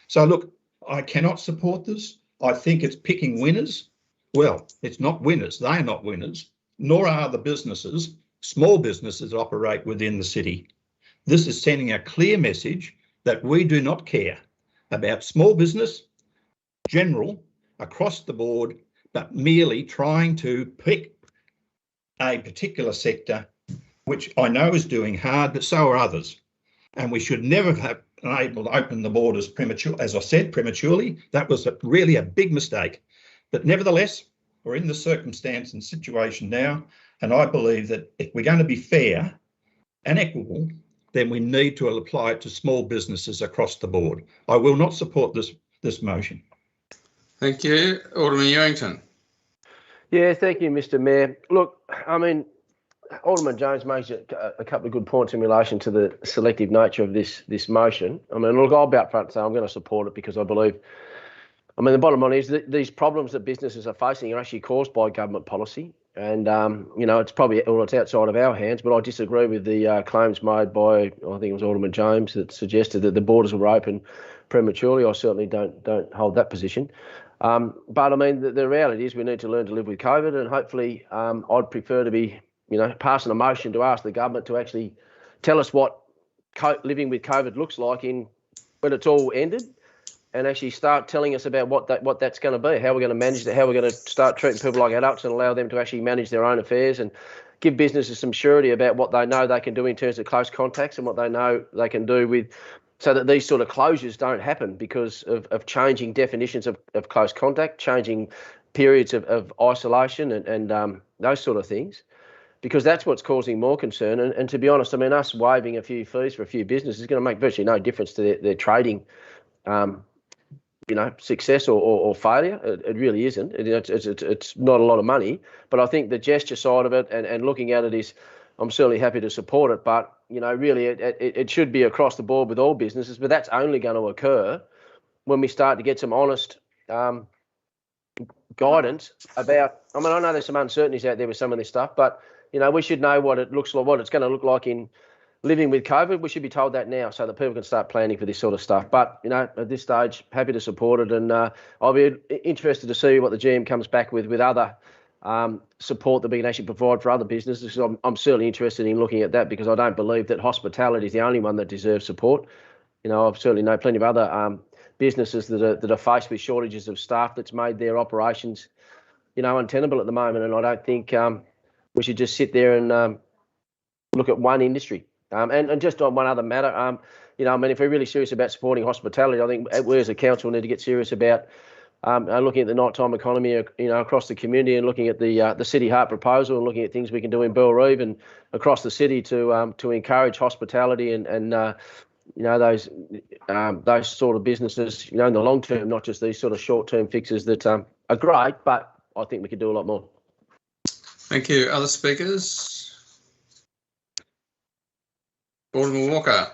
So look, I cannot support this. I think it's picking winners. Well, it's not winners. They're not winners, nor are the businesses, small businesses that operate within the city. This is sending a clear message that we do not care about small business, general, across the board, but merely trying to pick a particular sector, which I know is doing hard, but so are others. And we should never have been able to open the borders prematurely. That was really a big mistake. But nevertheless, we're in the circumstance and situation now, and I believe that if we're going to be fair and equitable, then we need to apply it to small businesses across the board. I will not support this motion. Thank you. Alderman Ewington. Yeah, thank you, Mr. Mayor. Look, I mean, Alderman Jones makes a couple of good points in relation to the selective nature of this motion. I mean, look, I'll be upfront and say I'm going to support it because I believe, I mean, the bottom line is that these problems that businesses are facing are actually caused by government policy. And, you know, it's probably, well, it's outside of our hands, but I disagree with the claims made by, I think it was Alderman Jones, that suggested that the borders were open prematurely. I certainly don't hold that position. But I mean, the reality is we need to learn to live with COVID, and hopefully I'd prefer to be, you know, passing a motion to ask the government to actually tell us what living with COVID looks like when it's all ended, and actually start telling us about what that's going to be, how we're going to manage it, how we're going to start treating people like adults and allow them to actually manage their own affairs and give businesses some surety about what they know they can do in terms of close contacts and what they know they can do with, so that these sort of closures don't happen because of changing definitions of close contact, changing periods of isolation and those sort of things, because that's what's causing more concern. And to be honest, I mean, us waiving a few fees for a few businesses is going to make virtually no difference to their trading, you know, success or failure. It really isn't. It's not a lot of money, but I think the gesture side of it and looking at it is, I'm certainly happy to support it, but, you know, really it should be across the board with all businesses, but that's only going to occur when we start to get some honest guidance about, I mean, I know there's some uncertainties out there with some of this stuff, but, you know, we should know what it looks like, what it's going to look like in living with COVID. We should be told that now so that people can start planning for this sort of stuff. But, you know, at this stage, happy to support it, and I'll be interested to see what the GM comes back with other support that we can actually provide for other businesses. I'm certainly interested in looking at that, because I don't believe that hospitality is the only one that deserves support. You know, I've certainly know plenty of other businesses that are faced with shortages of staff that's made their operations, you know, untenable at the moment. And I don't think we should just sit there and look at one industry. And just on one other matter, you know, I mean, if we're really serious about supporting hospitality, I think we as a council need to get serious about looking at the nighttime economy, you know, across the community, and looking at the City Heart proposal, and looking at things we can do in Bellerive and across the city to encourage hospitality and you know, those sort of businesses, you know, in the long term, not just these sort of short term fixes that are great, but I think we could do a lot more. Thank you. Other speakers? Alderman Walker.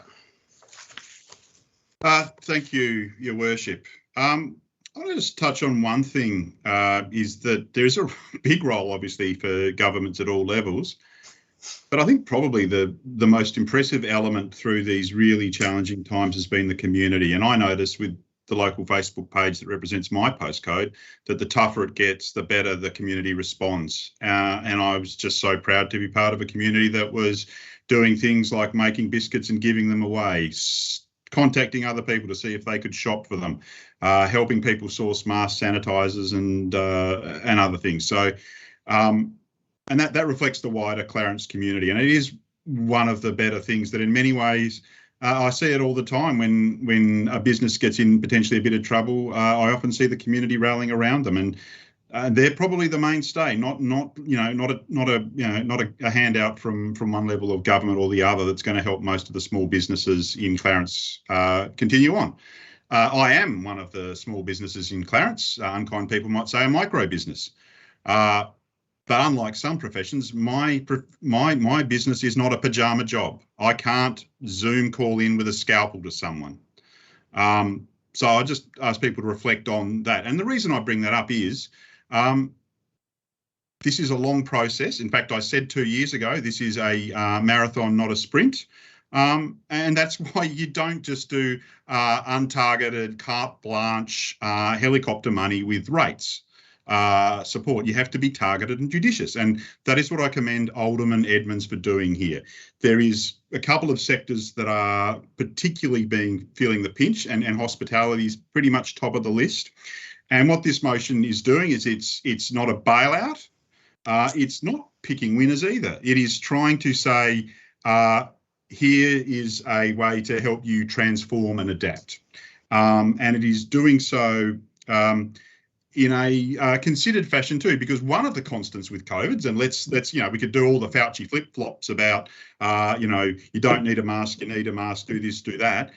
Thank you, Your Worship. I'll just touch on one thing, is that there's a big role, obviously, for governments at all levels. But I think probably the most impressive element through these really challenging times has been the community. And I noticed with the local Facebook page that represents my postcode that the tougher it gets, the better the community responds. And I was just so proud to be part of a community that was doing things like making biscuits and giving them away, contacting other people to see if they could shop for them, helping people source masks, sanitisers and other things. So, and that reflects the wider Clarence community, and it is one of the better things that in many ways, I see it all the time when a business gets in potentially a bit of trouble. I often see the community rallying around them, and they're probably the mainstay, not a handout from one level of government or the other that's going to help most of the small businesses in Clarence continue on. I am one of the small businesses in Clarence. Unkind people might say a micro business. But unlike some professions, my business is not a pajama job. I can't Zoom call in with a scalpel to someone. So I just ask people to reflect on that. And the reason I bring that up is this is a long process. In fact, I said 2 years ago, this is a marathon, not a sprint. And that's why you don't just do untargeted, carte blanche, helicopter money with rates. Support. You have to be targeted and judicious, and that is what I commend Alderman Edmonds for doing here. There is a couple of sectors that are particularly feeling the pinch, and hospitality is pretty much top of the list. And what this motion is doing is it's not a bailout. It's not picking winners either. It is trying to say here is a way to help you transform and adapt, and it is doing so. In a considered fashion too, because one of the constants with COVID's, and let's we could do all the Fauci flip-flops about, you don't need a mask, you need a mask, do this, do that.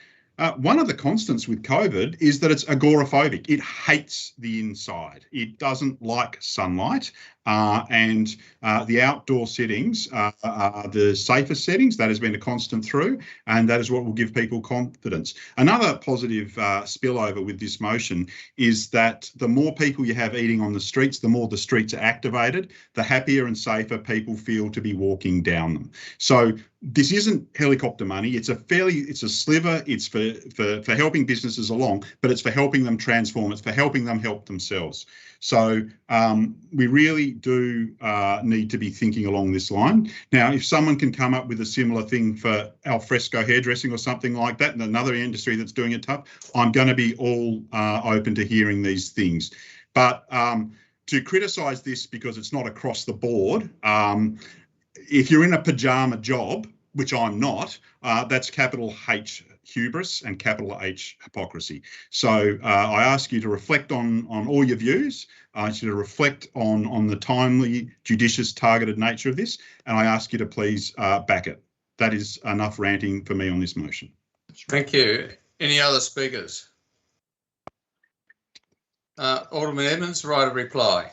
One of the constants with COVID is that it's agoraphobic. It hates the inside. It doesn't like sunlight, and the outdoor settings are the safest settings. That has been a constant through, and that is what will give people confidence. Another positive spillover with this motion is that the more people you have eating on the streets, the more the streets are activated, the happier and safer people feel to be walking down them. So this isn't helicopter money. It's a sliver. It's for helping businesses along, but it's for helping them transform. It's for helping them help themselves. So we really do need to be thinking along this line. Now, if someone can come up with a similar thing for alfresco hairdressing or something like that, and another industry that's doing it tough, I'm going to be all open to hearing these things. But to criticise this because it's not across the board, if you're in a pajama job, which I'm not, that's capital H hubris and capital H hypocrisy. So I ask you to reflect on all your views. I ask you to reflect on the timely, judicious, targeted nature of this, and I ask you to please back it. That is enough ranting for me on this motion. Thank you. Any other speakers? Alderman Edmonds, right of reply.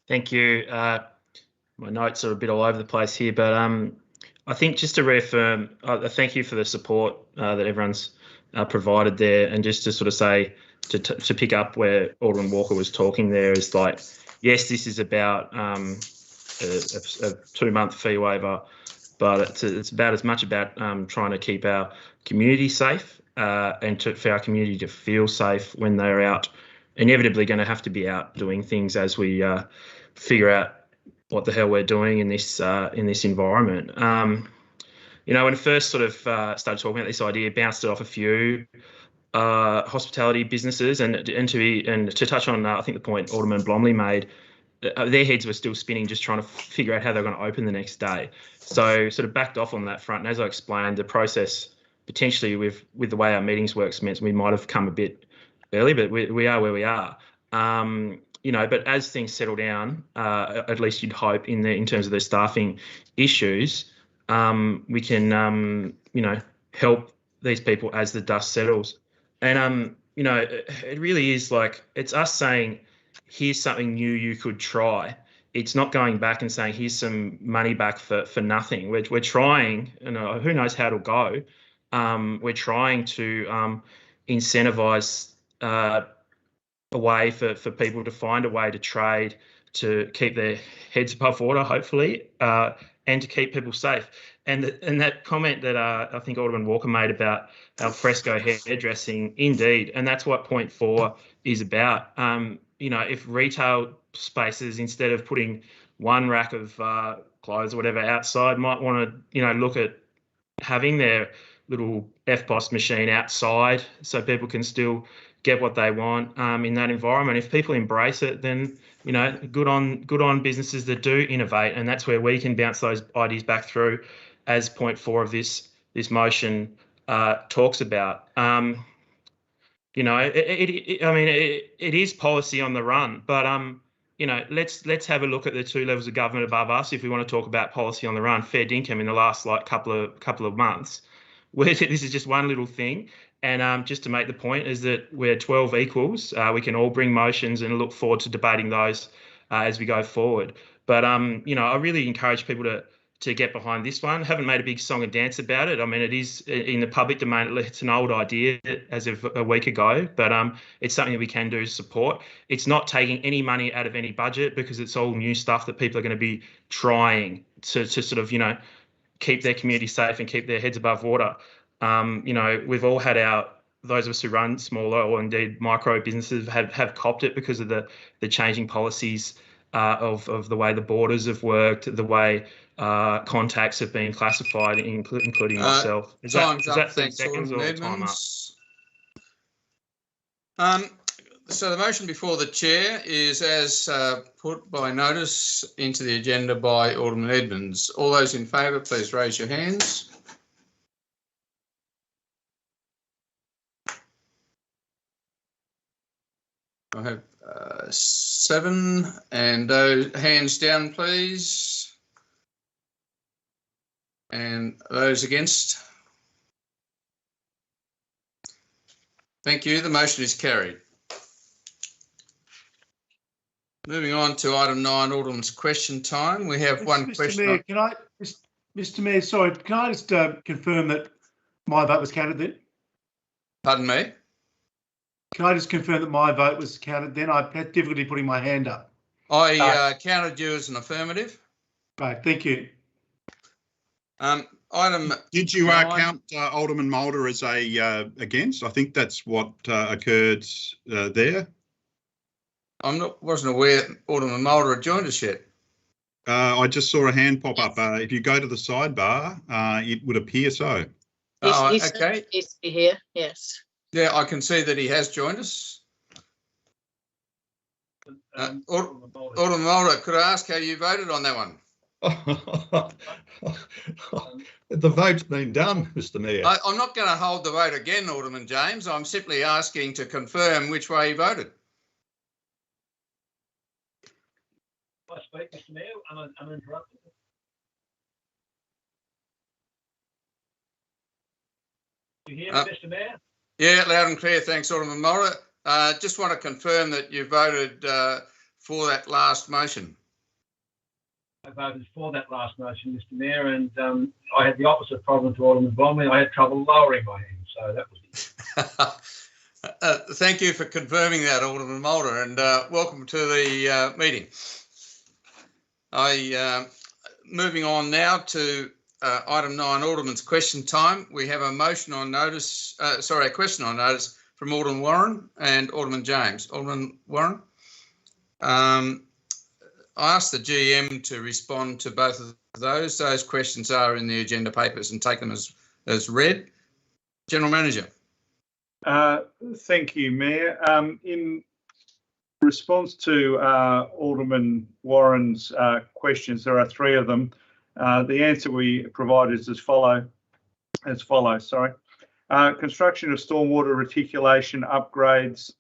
Thank you. My notes are a bit all over the place here, but I think just to reaffirm, thank you for the support that everyone's provided there, and just to sort of say, to pick up where Alderman Walker was talking there, is like, yes, this is about a 2-month fee waiver, but it's about as much about trying to keep our community safe and for our community to feel safe when they're out, inevitably going to have to be out doing things as we figure out what the hell we're doing in this environment. When I first sort of started talking about this idea, bounced it off a few hospitality businesses, and to touch on I think the point Alderman Blomley made, their heads were still spinning, just trying to figure out how they're going to open the next day. So sort of backed off on that front. And as I explained, the process potentially with the way our meetings works meant we might have come a bit early, but we are where we are. But as things settle down, at least you'd hope in terms of the staffing issues, we can help these people as the dust settles. And it really is like, it's us saying, here's something new you could try. It's not going back and saying, here's some money back for nothing. We're trying, and who knows how it'll go. We're trying to incentivise a way for people to find a way to trade, to keep their heads above water, hopefully, and to keep people safe. And that comment that I think Alderman Walker made about alfresco hairdressing, indeed, and that's what point 4 is about. If retail spaces, instead of putting one rack of clothes or whatever outside might want to, you know, look at having their little FPOS machine outside so people can still get what they want in that environment. If people embrace it, then, you know, good on businesses that do innovate, and that's where we can bounce those ideas back through, as point 4 of this motion talks about. You know, it is policy on the run, but you know, let's have a look at the 2 levels of government above us if we want to talk about policy on the run. Fair dinkum in the last like couple of months, where this is just one little thing. And just to make the point is that we're 12 equals. We can all bring motions and look forward to debating those as we go forward. But you know, I really encourage people to get behind this one. Haven't made a big song and dance about it. I mean, it is in the public domain. It's an old idea as of a week ago, but it's something that we can do to support. It's not taking any money out of any budget because it's all new stuff that people are going to be trying to sort of, you know, keep their community safe and keep their heads above water. You know, we've all had those of us who run smaller or indeed micro businesses have copped it because of the changing policies of the way the borders have worked, the way contacts have been classified, including myself. Is that 30 seconds or time up? So the motion before the chair is as put by notice into the agenda by Alderman Edmonds. All those in favour, please raise your hands. I have 7, and those hands down, please. And those against? Thank you. The motion is carried. Moving on to item 9, Alderman's question time. We have one question. Mr. Mayor, Mr. Mayor, sorry, can I just confirm that my vote was counted then? Pardon me? Can I just confirm that my vote was counted then? I had difficulty putting my hand up. I counted you as an affirmative. Right, thank you. Did you count Alderman Mulder as a against? I think that's what occurred there. Wasn't aware Alderman Mulder had joined us yet. I just saw a hand pop up. If you go to the sidebar, it would appear so. He's okay. He's here, yes. Yeah, I can see that he has joined us. Alderman Mulder, could I ask how you voted on that one? The vote's been done, Mr. Mayor. I'm not going to hold the vote again, Alderman James. I'm simply asking to confirm which way he voted. I speak, Mr. Mayor, I'm interrupted. You hear me, Mr. Mayor? Yeah, loud and clear. Thanks, Alderman Mulder. Just want to confirm that you voted for that last motion. I voted for that last motion, Mr. Mayor, and I had the opposite problem to Alderman Bromley. I had trouble lowering my hand, so that was it. Thank you for confirming that, Alderman Mulder, and welcome to the meeting. Moving on now to item 9, Alderman's question time. We have a motion on notice, a question on notice from Alderman Warren and Alderman James. Alderman Warren, I asked the GM to respond to both of those. Those questions are in the agenda papers and take them as read. General Manager. Thank you, Mayor. In response to Alderman Warren's questions, there are 3 of them. The answer we provide is as follows. Construction of stormwater reticulation upgrades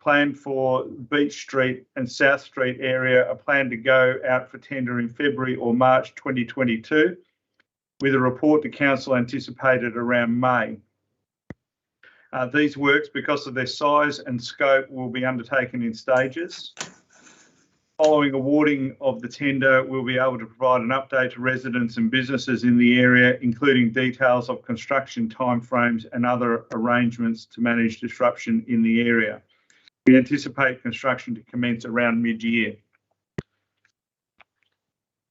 planned for Beach Street and South Street area are planned to go out for tender in February or March 2022, with a report to Council anticipated around May. These works, because of their size and scope, will be undertaken in stages. Following awarding of the tender, we'll be able to provide an update to residents and businesses in the area, including details of construction timeframes and other arrangements to manage disruption in the area. We anticipate construction to commence around mid-year.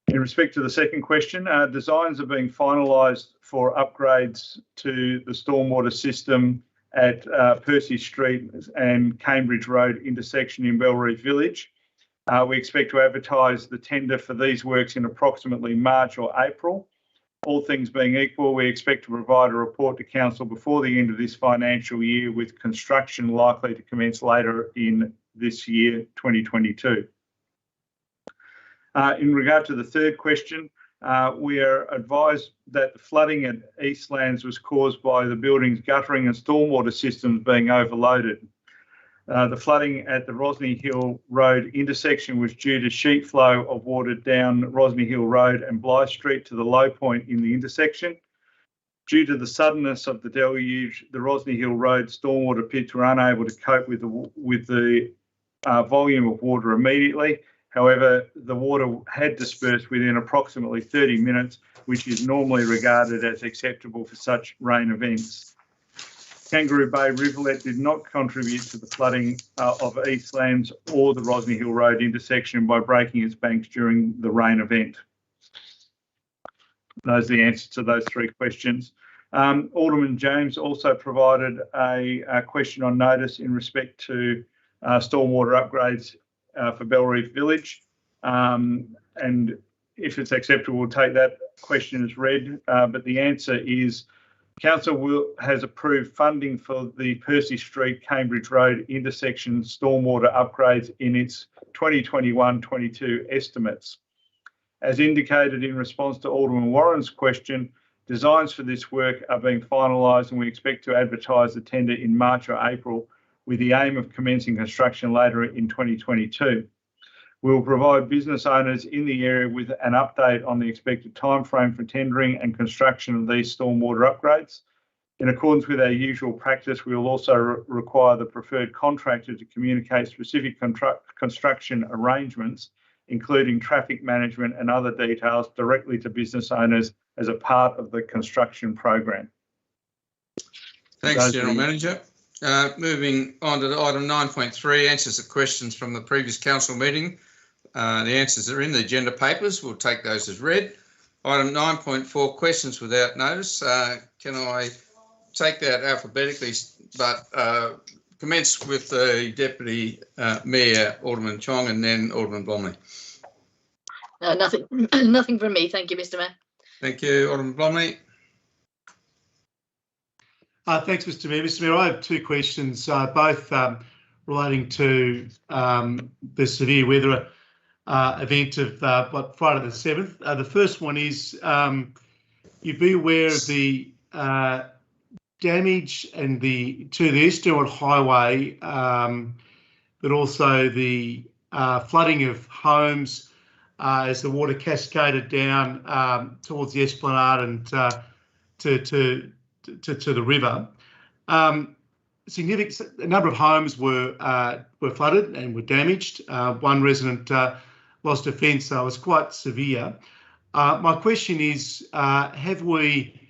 In respect to the second question, designs are being finalised for upgrades to the stormwater system at Percy Street and Cambridge Road intersection in Belrive Village. We expect to advertise the tender for these works in approximately March or April. All things being equal, we expect to provide a report to Council before the end of this financial year, with construction likely to commence later in this year, 2022. In regard to the third question, we are advised that the flooding at Eastlands was caused by the building's guttering and stormwater systems being overloaded. The flooding at the Rosny Hill Road intersection was due to sheet flow of water down Rosny Hill Road and Blythe Street to the low point in the intersection. Due to the suddenness of the deluge, the Rosny Hill Road stormwater pits were unable to cope with the volume of water immediately. However, the water had dispersed within approximately 30 minutes, which is normally regarded as acceptable for such rain events. Kangaroo Bay Rivulet did not contribute to the flooding of Eastlands or the Rosny Hill Road intersection by breaking its banks during the rain event. Those are the answers to those three questions. Alderman James also provided a question on notice in respect to stormwater upgrades for Bellreef Village. And if it's acceptable, we'll take that question as read. But the answer is Council has approved funding for the Percy Street, Cambridge Road intersection stormwater upgrades in its 2021-22 estimates. As indicated in response to Alderman Warren's question, designs for this work are being finalised and we expect to advertise the tender in March or April with the aim of commencing construction later in 2022. We will provide business owners in the area with an update on the expected timeframe for tendering and construction of these stormwater upgrades. In accordance with our usual practice, we will also require the preferred contractor to communicate specific construction arrangements, including traffic management and other details, directly to business owners as a part of the construction program. Thanks, General Manager. Moving on to item 9.3, answers to questions from the previous council meeting. The answers are in the agenda papers. We'll take those as read. Item 9.4, questions without notice. Can I take that alphabetically, but commence with the Deputy Mayor, Alderman Chong, and then Alderman Blomley? Nothing from me. Thank you, Mr. Mayor. Thank you, Alderman Blomley. Thanks, Mr. Mayor. Mr. Mayor, I have two questions, both relating to the severe weather event of Friday the 7th. The first one is you be aware of the damage and to the Eastern Highway, but also the flooding of homes as the water cascaded down towards the Esplanade and to the river. A number of homes were flooded and were damaged. One resident lost a fence, so it was quite severe. My question is, have we,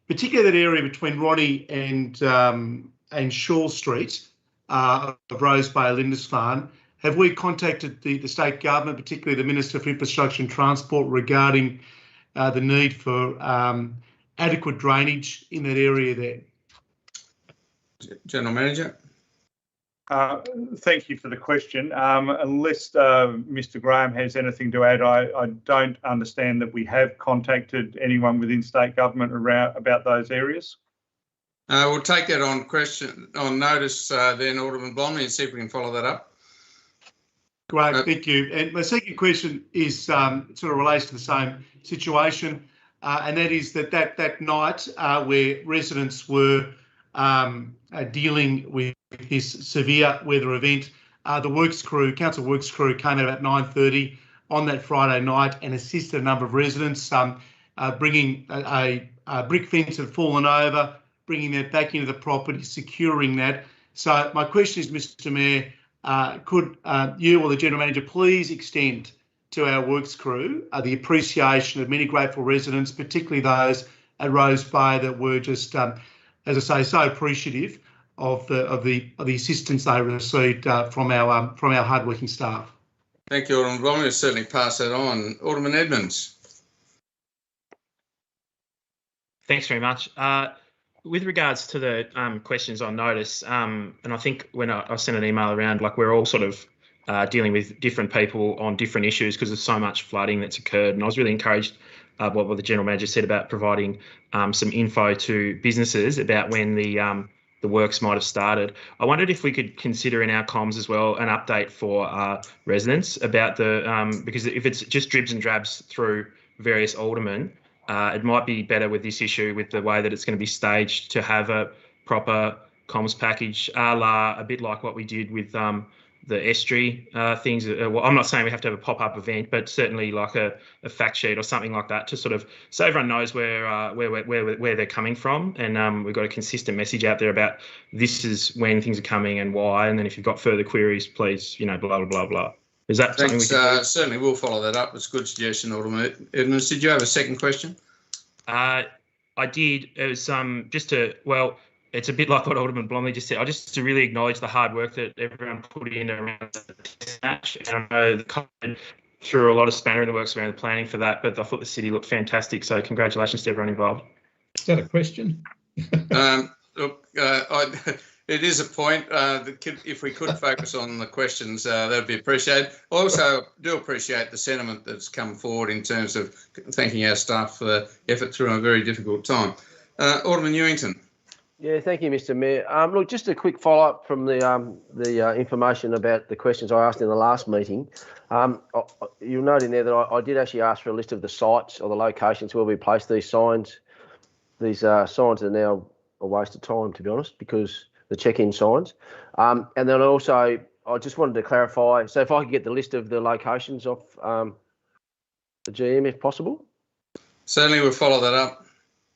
particularly that area between Ronnie and Shaw Street of Rose Bay, Lindisfarne, have we contacted the state government, particularly the Minister for Infrastructure and Transport, regarding the need for adequate drainage in that area there? General Manager. Thank you for the question. Unless Mr. Graham has anything to add, I don't understand that we have contacted anyone within state government about those areas. We'll take that on notice then, Alderman Blomley, and see if we can follow that up. Great, thank you. And my second question is sort of relates to the same situation, and that is that night where residents were dealing with this severe weather event, the council works crew came out about 9:30 on that Friday night and assisted a number of residents, bringing a brick fence that had fallen over, bringing that back into the property, securing that. So my question is, Mr. Mayor, could you or the General Manager please extend to our works crew the appreciation of many grateful residents, particularly those at Rose Bay that were just, as I say, so appreciative of the assistance they received from our hardworking staff. Thank you, Alderman Blomley. We'll certainly pass that on. Alderman Edmonds. Thanks very much. With regards to the questions on notice, and I think when I sent an email around, like we're all sort of dealing with different people on different issues because there's so much flooding that's occurred. And I was really encouraged what the General Manager said about providing some info to businesses about when the works might have started. I wondered if we could consider in our comms as well an update for residents about the, because if it's just dribs and drabs through various aldermen, it might be better with this issue, with the way that it's going to be staged, to have a proper comms package, a bit like what we did with the estuary things. Well, I'm not saying we have to have a pop-up event, but certainly like a fact sheet or something like that, to sort of, so everyone knows where they're coming from, and we've got a consistent message out there about this is when things are coming and why. And then if you've got further queries, please, blah blah blah blah. Is that something we can do? Certainly, we'll follow that up. It's a good suggestion, Alderman Edmonds. Did you have a second question? I did. It was just to, well, it's a bit like what Alderman Blomley just said. I just to really acknowledge the hard work that everyone put in around the test match. And I know the COVID threw a lot of spanner in the works around the planning for that, but I thought the city looked fantastic. So congratulations to everyone involved. Is that a question? Look, it is a point. If we could focus on the questions, that would be appreciated. Also, do appreciate the sentiment that's come forward in terms of thanking our staff for the effort through a very difficult time. Alderman Newington. Yeah, thank you, Mr. Mayor. Look, just a quick follow-up from the information about the questions I asked in the last meeting. You'll note in there that I did actually ask for a list of the sites or the locations where we place these signs. These signs are now a waste of time, to be honest, because the check-in signs. And then also, I just wanted to clarify, so if I could get the list of the locations of the GM, if possible. Certainly, we'll follow that up.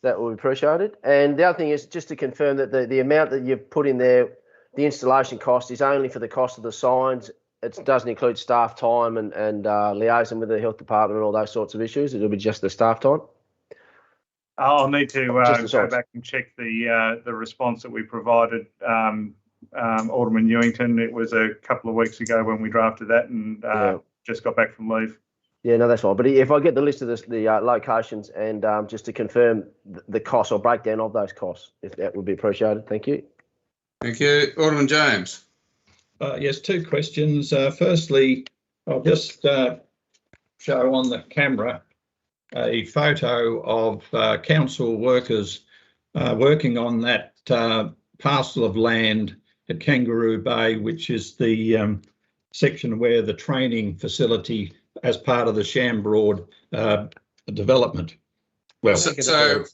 That would be appreciated. And the other thing is just to confirm that the amount that you've put in there, the installation cost, is only for the cost of the signs. It doesn't include staff time and liaison with the health department and all those sorts of issues. It'll be just the staff time. I'll need to go back and check the response that we provided, Alderman Newington. It was a couple of weeks ago when we drafted that, and just got back from leave. Yeah, no, that's fine. But if I get the list of the locations and just to confirm the costs or breakdown of those costs, if that would be appreciated. Thank you. Thank you. Alderman James. Yes, two questions. Firstly, I'll just show on the camera a photo of council workers working on that parcel of land at Kangaroo Bay, which is the section where the training facility as part of the Shambroad development. Well, to use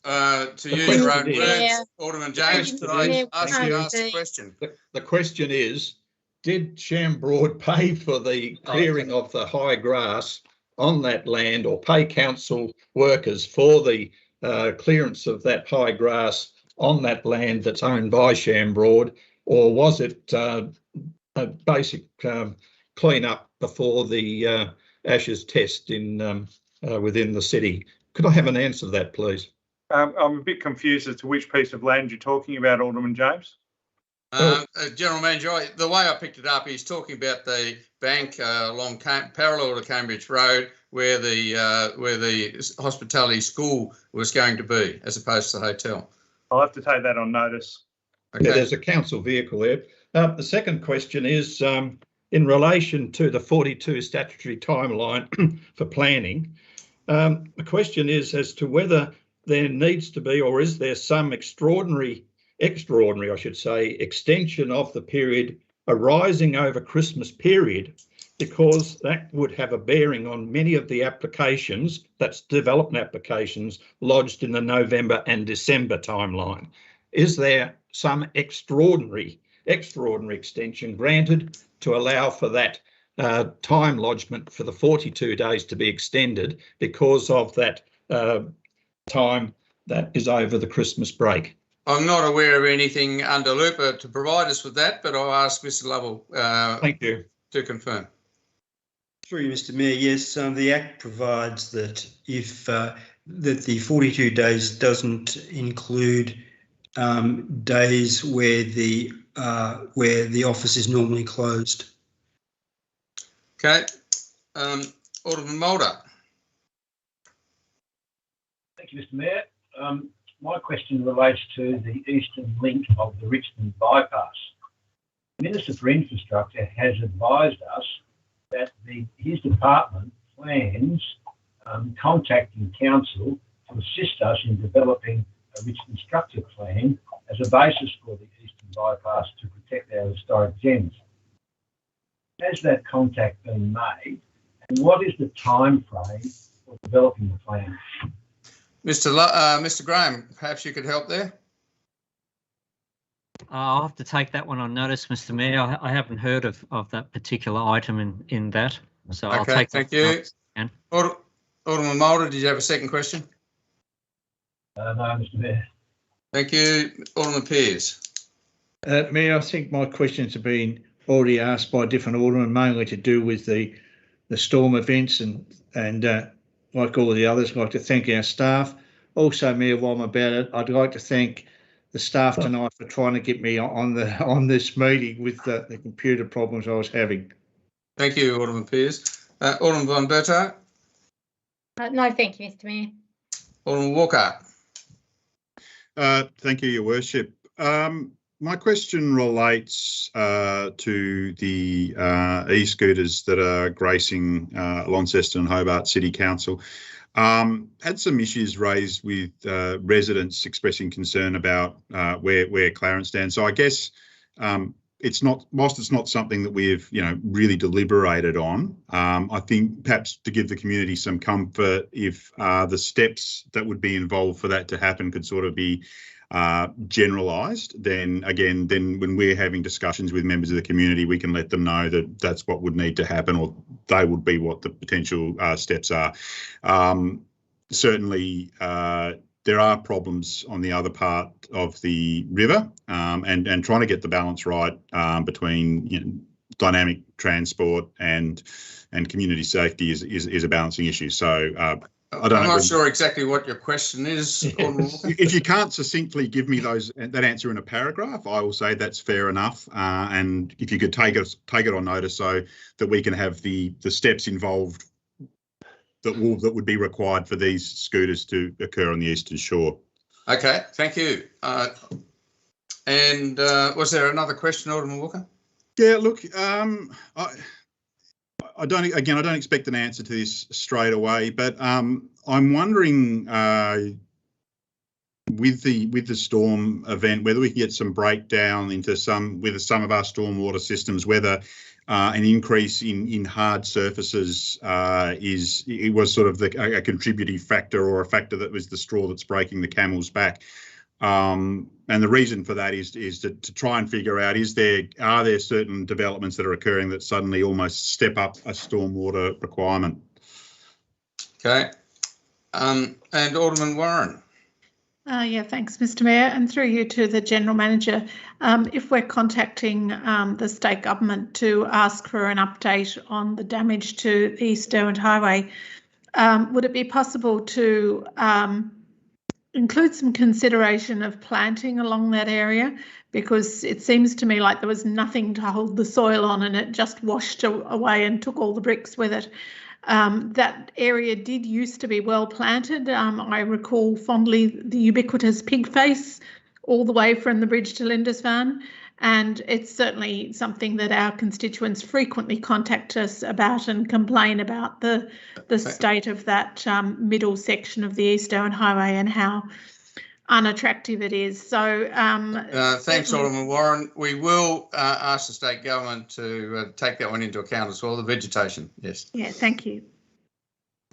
your own words, Alderman James, could I ask you to ask the question? The question is, did Shambroad pay for the clearing of the high grass on that land, or pay council workers for the clearance of that high grass on that land that's owned by Shambroad, or was it a basic clean up before the Ashes test in within the city? Could I have an answer to that, please? I'm a bit confused as to which piece of land you're talking about, Alderman James. General Manager, the way I picked it up, he's talking about the bank along parallel to Cambridge Road, where the hospitality school was going to be, as opposed to the hotel. I'll have to take that on notice. Okay. Yeah, there's a council vehicle there. The second question is in relation to the 42 statutory timeline for planning. The question is as to whether there needs to be, or is there some extraordinary, I should say, extension of the period arising over Christmas period, because that would have a bearing on many of the applications, that's development applications, lodged in the November and December timeline. Is there some extraordinary extension granted to allow for that time lodgement for the 42 days to be extended because of that time that is over the Christmas break? I'm not aware of anything under Looper to provide us with that, but I'll ask Mr. Lovell Thank you. To confirm. Through you, Mr. Mayor, yes, the Act provides that if that the 42 days doesn't include days where the office is normally closed. Okay. Alderman Mulder. Thank you, Mr. Mayor. My question relates to the eastern link of the Richmond bypass. Minister for Infrastructure has advised us that his department plans contacting council to assist us in developing a rich constructive plan as a basis for the Eastern Bypass to protect our historic gems. Has that contact been made, and what is the time frame for developing the plan? Mr. Graham, perhaps you could help there. I'll have to take that one on notice, Mr. Mayor. I haven't heard of that particular item in that, so I'll take that. Thank you. Alderman Mulder, did you have a second question? No, Mr. Mayor. Thank you. Alderman Pearce. Mayor, I think my questions have been already asked by different aldermen, mainly to do with the storm events and like all of the others, I'd like to thank our staff. Also, Mayor, while I'm about it, I'd like to thank the staff tonight for trying to get me on this meeting with the computer problems I was having. Thank you, Alderman Pearce. Alderman von Berto. No, thank you, Mr. Mayor. Alderman Walker. Thank you, Your Worship. My question relates to the e-scooters that are gracing Launceston and Hobart City Council. Had some issues raised with residents expressing concern about where Clarence stands. So I guess whilst it's not something that we've really deliberated on, I think perhaps to give the community some comfort, if the steps that would be involved for that to happen could sort of be generalised, then when we're having discussions with members of the community, we can let them know that that's what would need to happen, or they would be what the potential steps are. Certainly, there are problems on the other part of the river, and trying to get the balance right between dynamic transport and community safety is a balancing issue. So I'm not sure exactly what your question is. If you can't succinctly give me that answer in a paragraph, I will say that's fair enough. And if you could take it on notice so that we can have the steps involved that would be required for these scooters to occur on the eastern shore. Okay, thank you. And was there another question, Alderman Walker? Yeah, look, I don't expect an answer to this straight away, but I'm wondering with the storm event whether we can get some breakdown into some of our stormwater systems, whether an increase in hard surfaces was sort of a contributing factor, or a factor that was the straw that's breaking the camel's back. And the reason for that is to try and figure out, are there certain developments that are occurring that suddenly almost step up a stormwater requirement? Okay. And Alderman Warren. Yeah, thanks, Mr. Mayor, and through you to the General Manager. If we're contacting the state government to ask for an update on the damage to the East Derwent Highway, would it be possible to include some consideration of planting along that area? Because it seems to me like there was nothing to hold the soil on, and it just washed away and took all the bricks with it. That area did used to be well planted. I recall fondly the ubiquitous pig face all the way from the bridge to Lindisfarne, and it's certainly something that our constituents frequently contact us about and complain about the state of that middle section of the East Derwent Highway and how unattractive it is. So thanks, Alderman Warren. We will ask the state government to take that one into account as well, the vegetation. Yes. Yeah, thank you.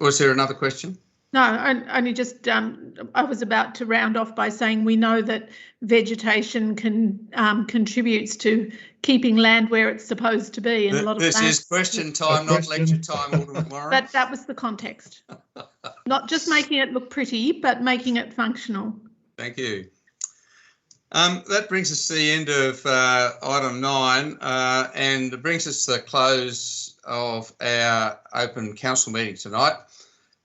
Was there another question? No, only just I was about to round off by saying we know that vegetation contributes to keeping land where it's supposed to be. And a lot of this is question time, not lecture time, Alderman Warren. But that was the context. Not just making it look pretty, but making it functional. Thank you. That brings us to the end of item 9, and it brings us to the close of our open council meeting tonight.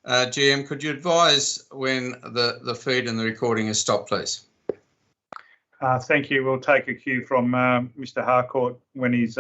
GM, could you advise when the feed and the recording is stopped, please? Thank you. We'll take a cue from Mr. Harcourt when he's